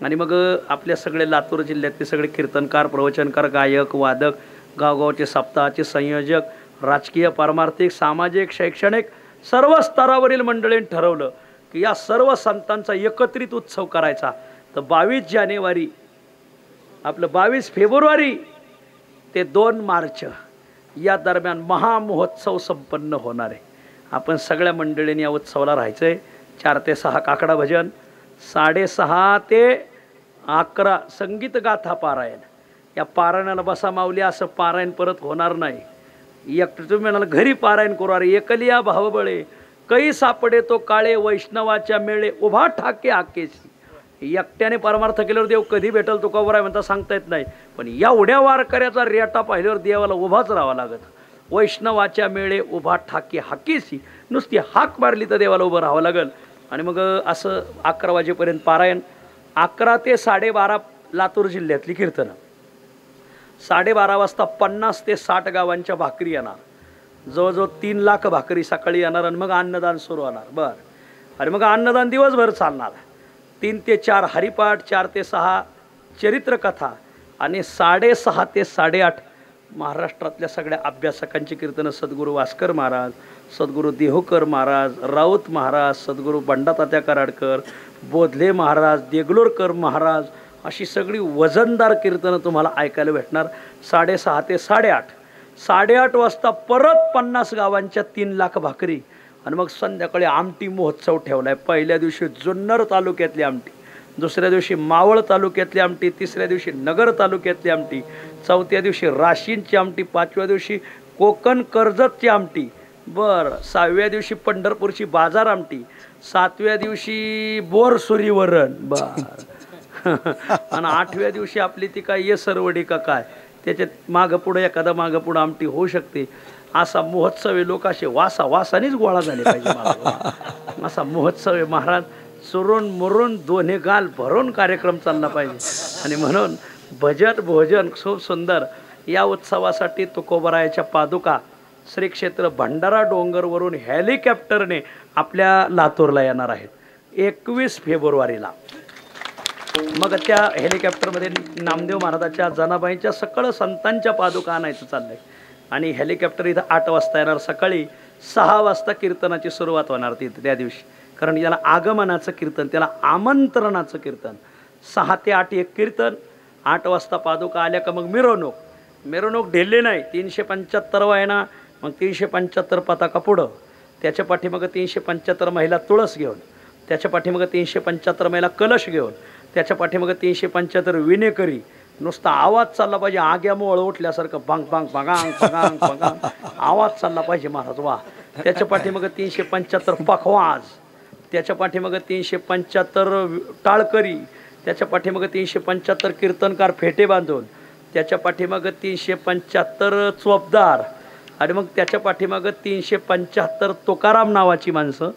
आणि मग आपल्या सगळे लातूर जिल्ह्यातले सगळे कीर्तनकार, प्रवचनकार, गायक, वादक, गावगावचे सप्ताहाचे संयोजक, राजकीय, पारमार्थिक, सामाजिक, शैक्षणिक सर्व स्तरावरील मंडळींनी ठरवलं की या सर्व संतांचा एकत्रित उत्सव करायचा. तर 22 जानेवारी आपलं 22 फेब्रुवारी ते 2 मार्च या दरम्यान महामहोत्सव संपन्न होणार आहे. आपण सगळ्या मंडळींनी या उत्सवाला राहायचं आहे. 4 ते 6 काकडा भजन, 6:30 ते 11 संगीत गाथा पारायण. या पारायणाला बसा माऊली, असं पारायण परत होणार नाही. एकटं तुम्ही म्हणाल घरी पारायण करू, अरे एकलिया भावबळे कै सापडे तो काळे, वैष्णवाच्या मेळे उभा ठाके आकेशी. एकट्याने परमार्थ केल्यावर देव कधी भेटल तुकोबाराय म्हणता सांगता येत नाही. पण एवढ्या वारकऱ्याचा रेटा पाहिल्यावर देवाला उभाच राहावं लागत. वैष्णवाच्या मेळे उभा ठाके हाकेशी, नुसती हाक मारली तर देवाला उभं राहावं लागल. आणि मग असं 11 वाजेपर्यंत पारायण. 11 ते 12:30 लातूर जिल्ह्यातली कीर्तनं. 12:30 वाजता 50 ते 60 गावांच्या भाकरी येणार. जवळजवळ 3 लाख भाकरी सकाळी येणार. आणि मग अन्नदान सुरू होणार. बरं. आणि मग अन्नदान दिवसभर चालणार. 3 ते 4 हरिपाठ, 4 ते 6 चरित्रकथा आणि 6:30 ते 8:30 महाराष्ट्रातल्या सगळ्या अभ्यासकांची कीर्तनं. सद्गुरू वास्कर महाराज, सद्गुरू देहूकर महाराज, राऊत महाराज, सद्गुरू बंडातात्या कराडकर, बोधले महाराज, देगलूरकर महाराज अशी सगळी वजनदार कीर्तनं तुम्हाला ऐकायला भेटणार. 6:30 ते 8:30. 8:30 वाजता परत 50 गावांच्या 3 लाख भाकरी. आणि मग संध्याकाळी आमटी महोत्सव ठेवला आहे. पहिल्या दिवशी जुन्नर तालुक्यातली आमटी, दुसऱ्या दिवशी मावळ तालुक्यातली आमटी, तिसऱ्या दिवशी नगर तालुक्यातली आमटी, चौथ्या दिवशी राशींची आमटी, 5व्या दिवशी कोकण कर्जतची आमटी, बरं 6व्या दिवशी पंढरपूरची बाजार आमटी, 7व्या दिवशी बोरसुरी वरण, बरं आणि 8व्या दिवशी आपली ती काय येसरवडी का काय, त्याच्यात मागं पुढं एखादा मागं पुढं आमटी होऊ शकते. असा महोत्सव आहे. लोक असे वासानेच गोळा झाले पाहिजे. असा महोत्सव आहे. महाराज चुरून मुरून दोन्ही गाल भरून कार्यक्रम चालला पाहिजे. आणि म्हणून भजन भोजन खूप सुंदर. या उत्सवासाठी तुकोबारायाच्या पादुका श्री क्षेत्र भंडारा डोंगरवरून हेलिकॉप्टरने आपल्या लातूरला येणार आहेत 21 फेब्रुवारीला. मग त्या हेलिकॉप्टरमध्ये नामदेव महाराजाच्या, जनाबाईंच्या सकळ संतांच्या पादुका आणायचं चाललंय. आणि हेलिकॉप्टर इथं 8 वाजता येणार. सकाळी 6 वाजता कीर्तनाची सुरुवात होणार तिथं त्या दिवशी. कारण याला आगमनाचं कीर्तन, त्याला आमंत्रणाचं कीर्तन. 6 ते 8 एक कीर्तन. 8 वाजता पादुका आल्या का मग मिरवणूक ढिल्ली नाही. 375 आहे ना, मग 375 पताका पुढं, त्याच्या पाठीमागं 375 महिला तुळस घेऊन, त्याच्या पाठीमागं 375 महिला कलश घेऊन, त्याच्या पाठीमागं 375 विनेकरी. नुसता आवाज चालला पाहिजे, आग्यामोळ उठल्यासारखं बांग बांग बगांग बगांग बगांग आवाज चालला पाहिजे महाराज. वा. त्याच्या पाठीमागं 375 पखवाज, त्याच्या पाठीमागं 375 टाळकरी, त्याच्या पाठीमागं 375 कीर्तनकार फेटे बांधून, त्याच्या पाठीमागं 375 चोपदार, आणि मग त्याच्या पाठीमागं 375 तुकाराम नावाची माणसं,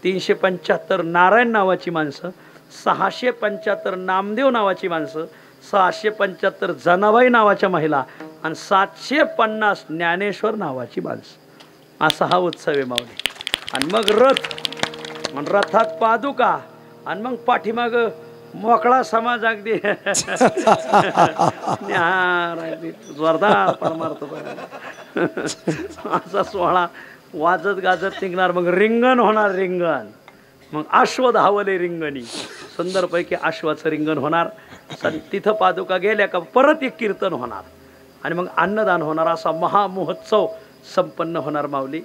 375 नारायण नावाची माणसं, 675 नामदेव नावाची माणसं, 675 जनाबाई नावाच्या महिला आणि 750 ज्ञानेश्वर नावाची माणसं. असा हा उत्सव आहे माऊली. आणि मग रथ, आणि रथात पादुका, आणि मग पाठीमाग मोकळा समाज अगदी जोरदार परमार्थ. असा सोहळा वाजत गाजत निघणार. मग रिंगण होणार. रिंगण मग अश्व धावले रिंगणी. सुंदरपैकी अश्वाचं रिंगण होणार. तिथं पादुका गेल्या का परत एक कीर्तन होणार. आणि मग अन्नदान होणार. असा महामहोत्सव संपन्न होणार माऊली.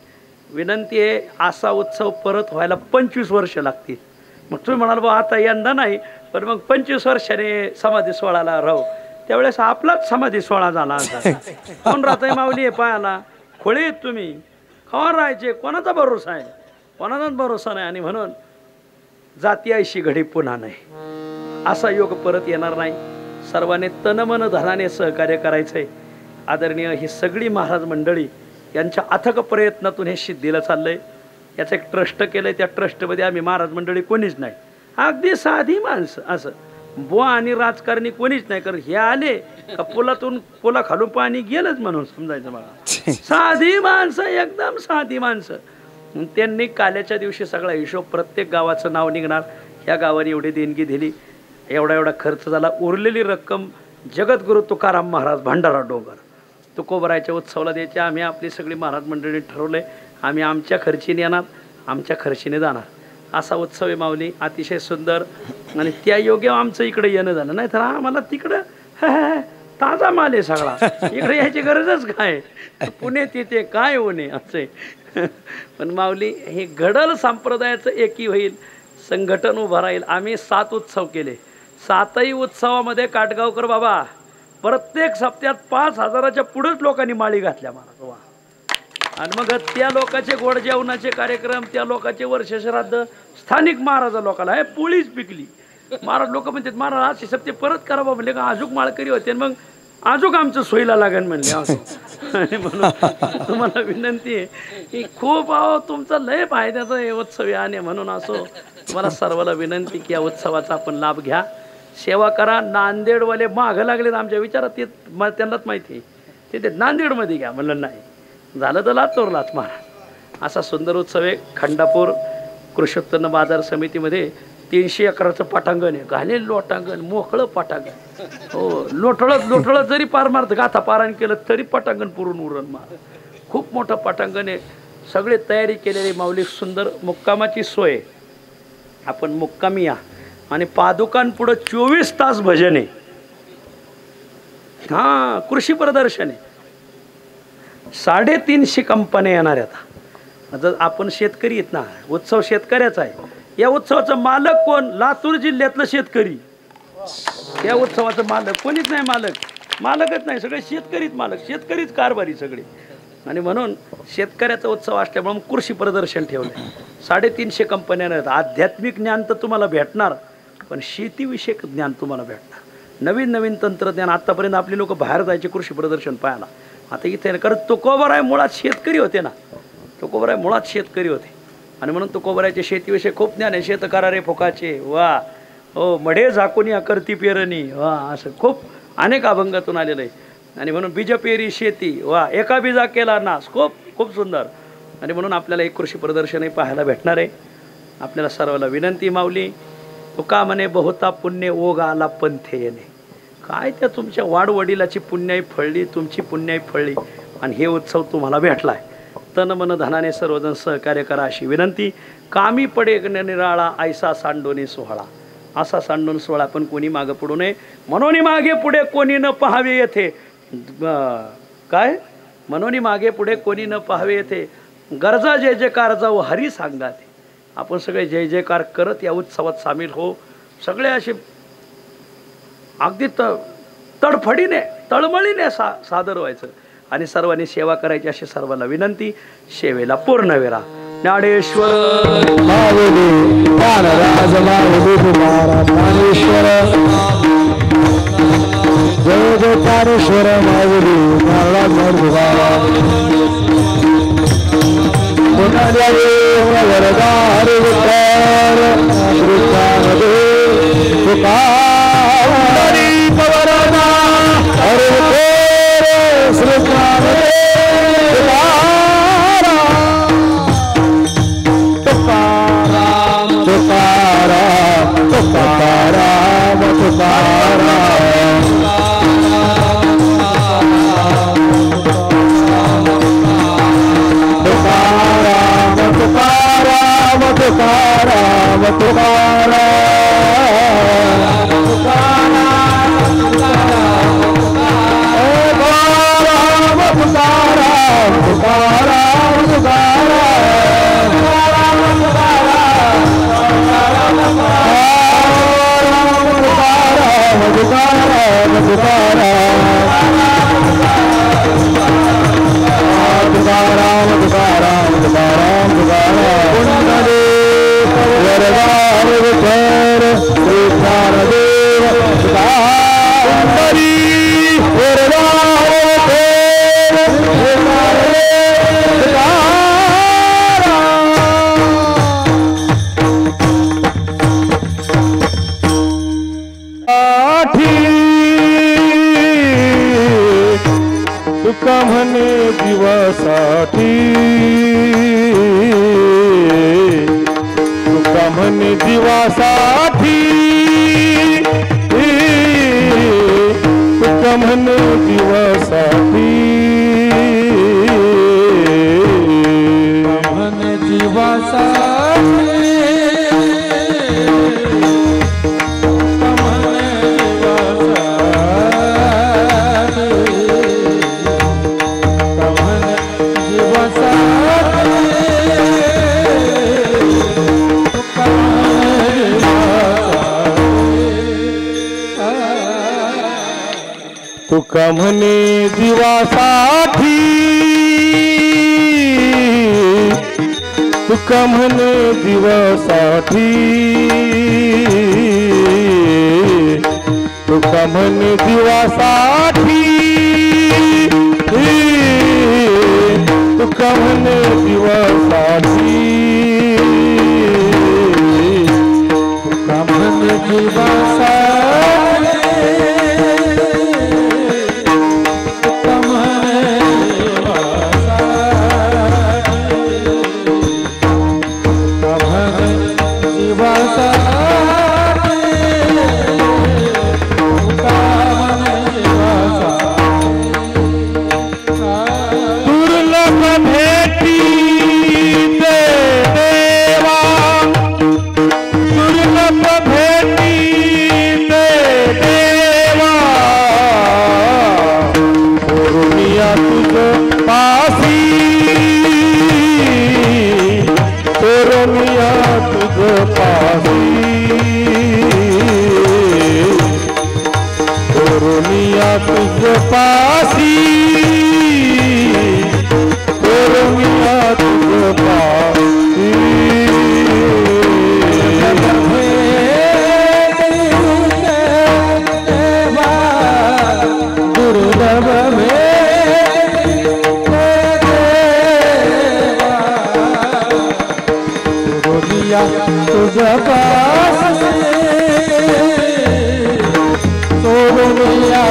विनंती आहे, असा उत्सव परत व्हायला 25 वर्ष लागतील. मग तुम्ही म्हणाल बा आता यंदा नाही, पण मग 25 वर्षाने समाधी सोहळ्याला राहू. त्यावेळेस आपलाच समाधी सोहळा झाला असा. कोण राहतंय माऊली आहे पायाला? खोळी आहेत तुम्ही, खवा राहायचे. कोणाचा भरोसा आहे? कोणाचाच भरोसा नाही. आणि म्हणून जाती ऐशी घडी पुन्हा नाही, असा योग परत येणार नाही. सर्वांनी तनमन धनाने सहकार्य करायचंय. आदरणीय ही सगळी महाराज मंडळी यांच्या अथक प्रयत्नातून हे सिद्धीला चाललंय. याचं एक ट्रस्ट केलंय. त्या ट्रस्टमध्ये आम्ही महाराज मंडळी कोणीच नाही. अगदी साधी माणसं असं. बुवा आणि राजकारणी कोणीच नाही, कारण हे आले का पुला खालून पाणी गेलंच म्हणून समजायचं मला. साधी माणसं, एकदम साधी माणसं. त्यांनी काल्याच्या दिवशी सगळा हिशोब, प्रत्येक गावाचं नाव निघणार, ह्या गावाने एवढी देणगी दिली, एवढा खर्च झाला, उरलेली रक्कम जगद्गुरु तुकाराम महाराज भंडारा डोंगर तुकोबरायच्या उत्सवाला द्यायचे. आम्ही आपली सगळी महाराज मंडळी ठरवलंय, आम्ही आमच्या खर्चीने येणार, आमच्या खर्चीने जाणार. असा उत्सव आहे माऊली, अतिशय सुंदर. आणि त्या योग्य आमचं इकडे येणं झालं, नाही तर आम्हाला तिकडं ताजा माल आहे सगळा, इकडे यायची गरजच काय, पुणे तिथे काय होणे असे. पण माऊली हे घडल संप्रदायाचं एकी होईल, संघटन उभं राहील. आम्ही 7 उत्सव केले, 7ही उत्सवामध्ये काटगावकर बाबा प्रत्येक सप्त्यात 5,000च्या पुढेच लोकांनी माळी घातल्या मला. वा. आणि मग त्या लोकांचे गोड जेवणाचे कार्यक्रम, त्या लोकांचे वर्षश्राद्ध, स्थानिक महाराजा लोकांना हे पोळीच पिकली. महाराज लोक म्हणतात, महाराज असे सप्ते परत करावं म्हणले का, आजूक माळकरी होते, मग आजूक आमचं सोयीला लागेल म्हणले. आणि म्हणून तुम्हाला विनंती आहे की खूप तुमचा लय फायद्याचा हे उत्सव आहे, म्हणून असो तुम्हाला सर्वाला विनंती की या उत्सवाचा आपण लाभ घ्या, सेवा करा. नांदेडवाले मागं लागलेत आमच्या विचारात, ते त्यांनाच माहिती आहे, ते नांदेडमध्ये घ्या म्हणलं, नाही झालं तर लातूरलाच महाराज. असा सुंदर उत्सव आहे. खंडापूर कृषी उत्पन्न बाजार समितीमध्ये 300 एकराचं पटांगण आहे, घालेल लोटांगण, मोकळं पटांगण. हो, लोटळत जरी पार मारतं, गाथा पारायण केलं तरी पटांगण पुरून उरण मार. खूप मोठं पटांगण आहे, सगळे तयारी केलेली माऊली. सुंदर मुक्कामाची सोय, आपण मुक्कामी या. आणि पादुकांपुढं 24 तास भजन आहे. हां, कृषी प्रदर्शन आहे. 350 कंपन्या येणार आहेत. आता आपण शेतकरी आहेत ना, उत्सव शेतकऱ्याचा आहे. या उत्सवाचं मालक कोण? लातूर जिल्ह्यातलं शेतकरी. या उत्सवाचं मालक कोणीच नाही, मालकच नाही, सगळे शेतकरीच मालक, शेतकरीच कारभारी सगळे. आणि म्हणून शेतकऱ्याचा उत्सव असल्यामुळे कृषी प्रदर्शन ठेवलं. 350 कंपन्या आहेत. आध्यात्मिक ज्ञान तर तुम्हाला भेटणार, पण शेतीविषयक ज्ञान तुम्हाला भेटणार. नवीन तंत्रज्ञान. आत्तापर्यंत आपली लोक बाहेर जायचे कृषी प्रदर्शन पाहायला, आता इथे ना, कारण तुकोबराय मुळात शेतकरी होते ना, तुकोबराय मुळात शेतकरी होते. आणि म्हणून तुकोबरायचे शेतीविषयी खूप ज्ञान आहे. शेतकरा रे फोकाचे, वा हो, मढे झाकून या करती पेरणी, वा, असं खूप अनेक अभंगातून आलेलं आहे. आणि म्हणून बीजपेरी शेती, वा, एका बीजा केला नाश, खूप सुंदर. आणि म्हणून आपल्याला एक कृषी प्रदर्शनही पाहायला भेटणार आहे. आपल्याला सर्वाला विनंती माऊली, तुका म्हणे बहुता पुण्य ओघ आला पंथे येणे. काय त्या तुमच्या वाडवडिलाची पुण्याई फळली, तुमची पुण्याई फळली, आणि हे उत्सव तुम्हाला भेटलाय. तन मन धनाने सर्वजण सहकार्य करा अशी विनंती. कामी पडे निराळा ऐसा सांडोनी सोहळा. असा सांडून सोहळा पण कोणी मागं पडू नये, म्हणून मागे पुढे कोणी न पहावे येथे. काय म्हणून मागे पुढे कोणी न पहावे येथे. गरजा जय जयकार जाऊ हरी सांगाते. आपण सगळे जय जयकार करत या उत्सवात सामील हो. सगळे असे अगदी तडफडीने तळमळीने सादर व्हायचं आणि सर्वांनी सेवा करायची अशी सर्वांना विनंती. सेवेला पूर्णवेरा. ज्ञानेश्वर माऊली ज्ञानराज माऊली तुकाराम ज्ञानेश्वर जय जय ज्ञानेश्वर माऊली ज्ञानराज माऊली तुकाराम वरदा हरि विठ्ठल श्री ज्ञानदेव तुकाराम वरदा हरि विठ्ठल श्री ज्ञानदेव तुकाराम तुकाराम तुका म्हणे जीवासाठी तुका म्हणे जीवासाठी तुका म्हणे जीवासाठी म्हणे जीवासाठी तुका म्हणे जीवासाठी तुका म्हणे जीवासाठी तुका म्हणे जीवासाठी तुका म्हणे जीवासाठी तुका म्हणे जीवासाठी तुझ पासी कोरमिया तुझ पासी दुर्लभ कोरमिया तुझ पासी कोरमिया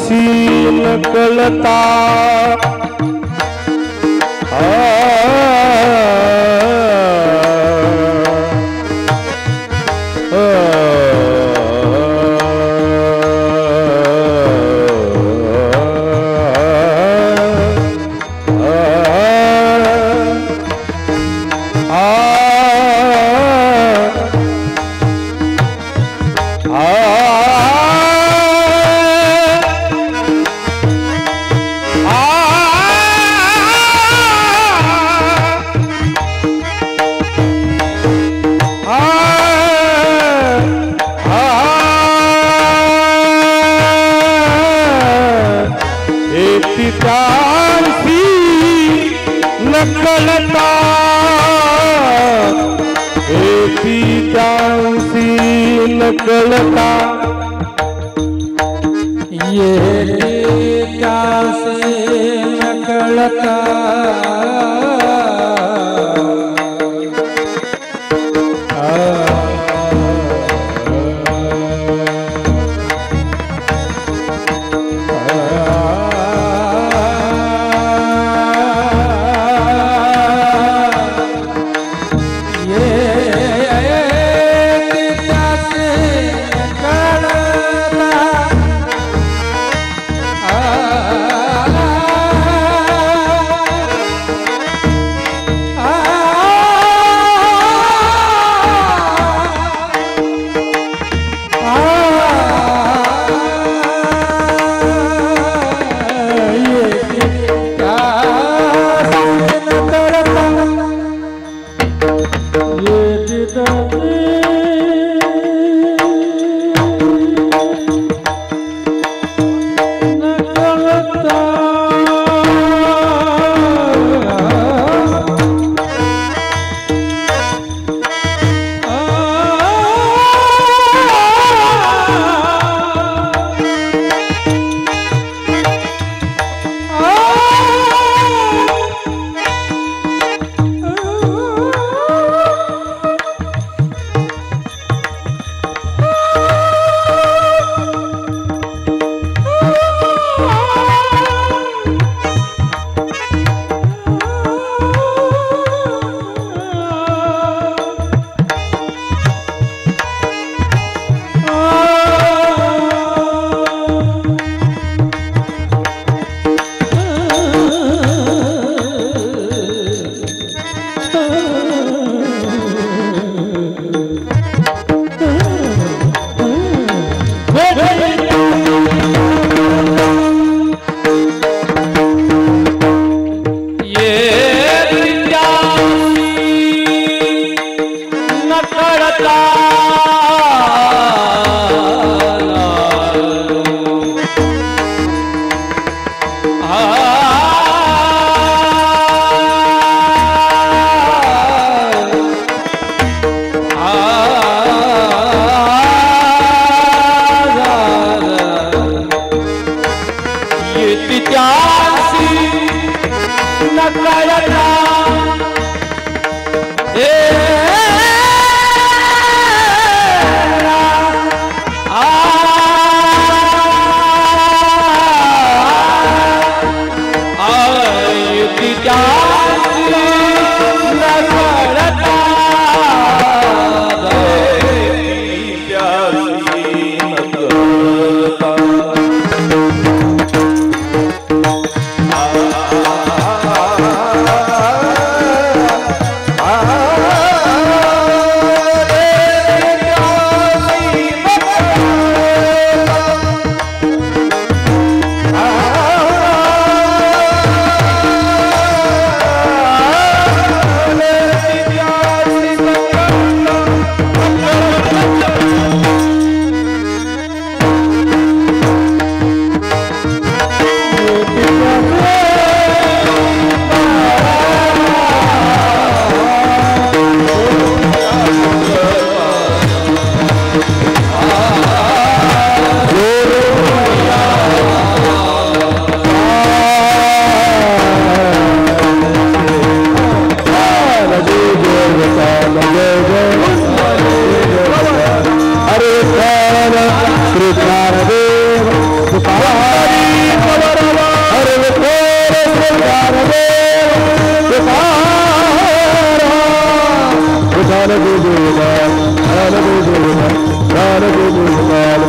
सीन कलता नकलता नकलता ये से नकलता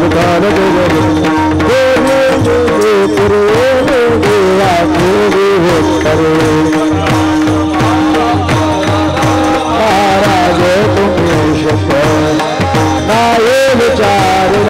विठाल महाराज तुम्ही शपथ नाही विचार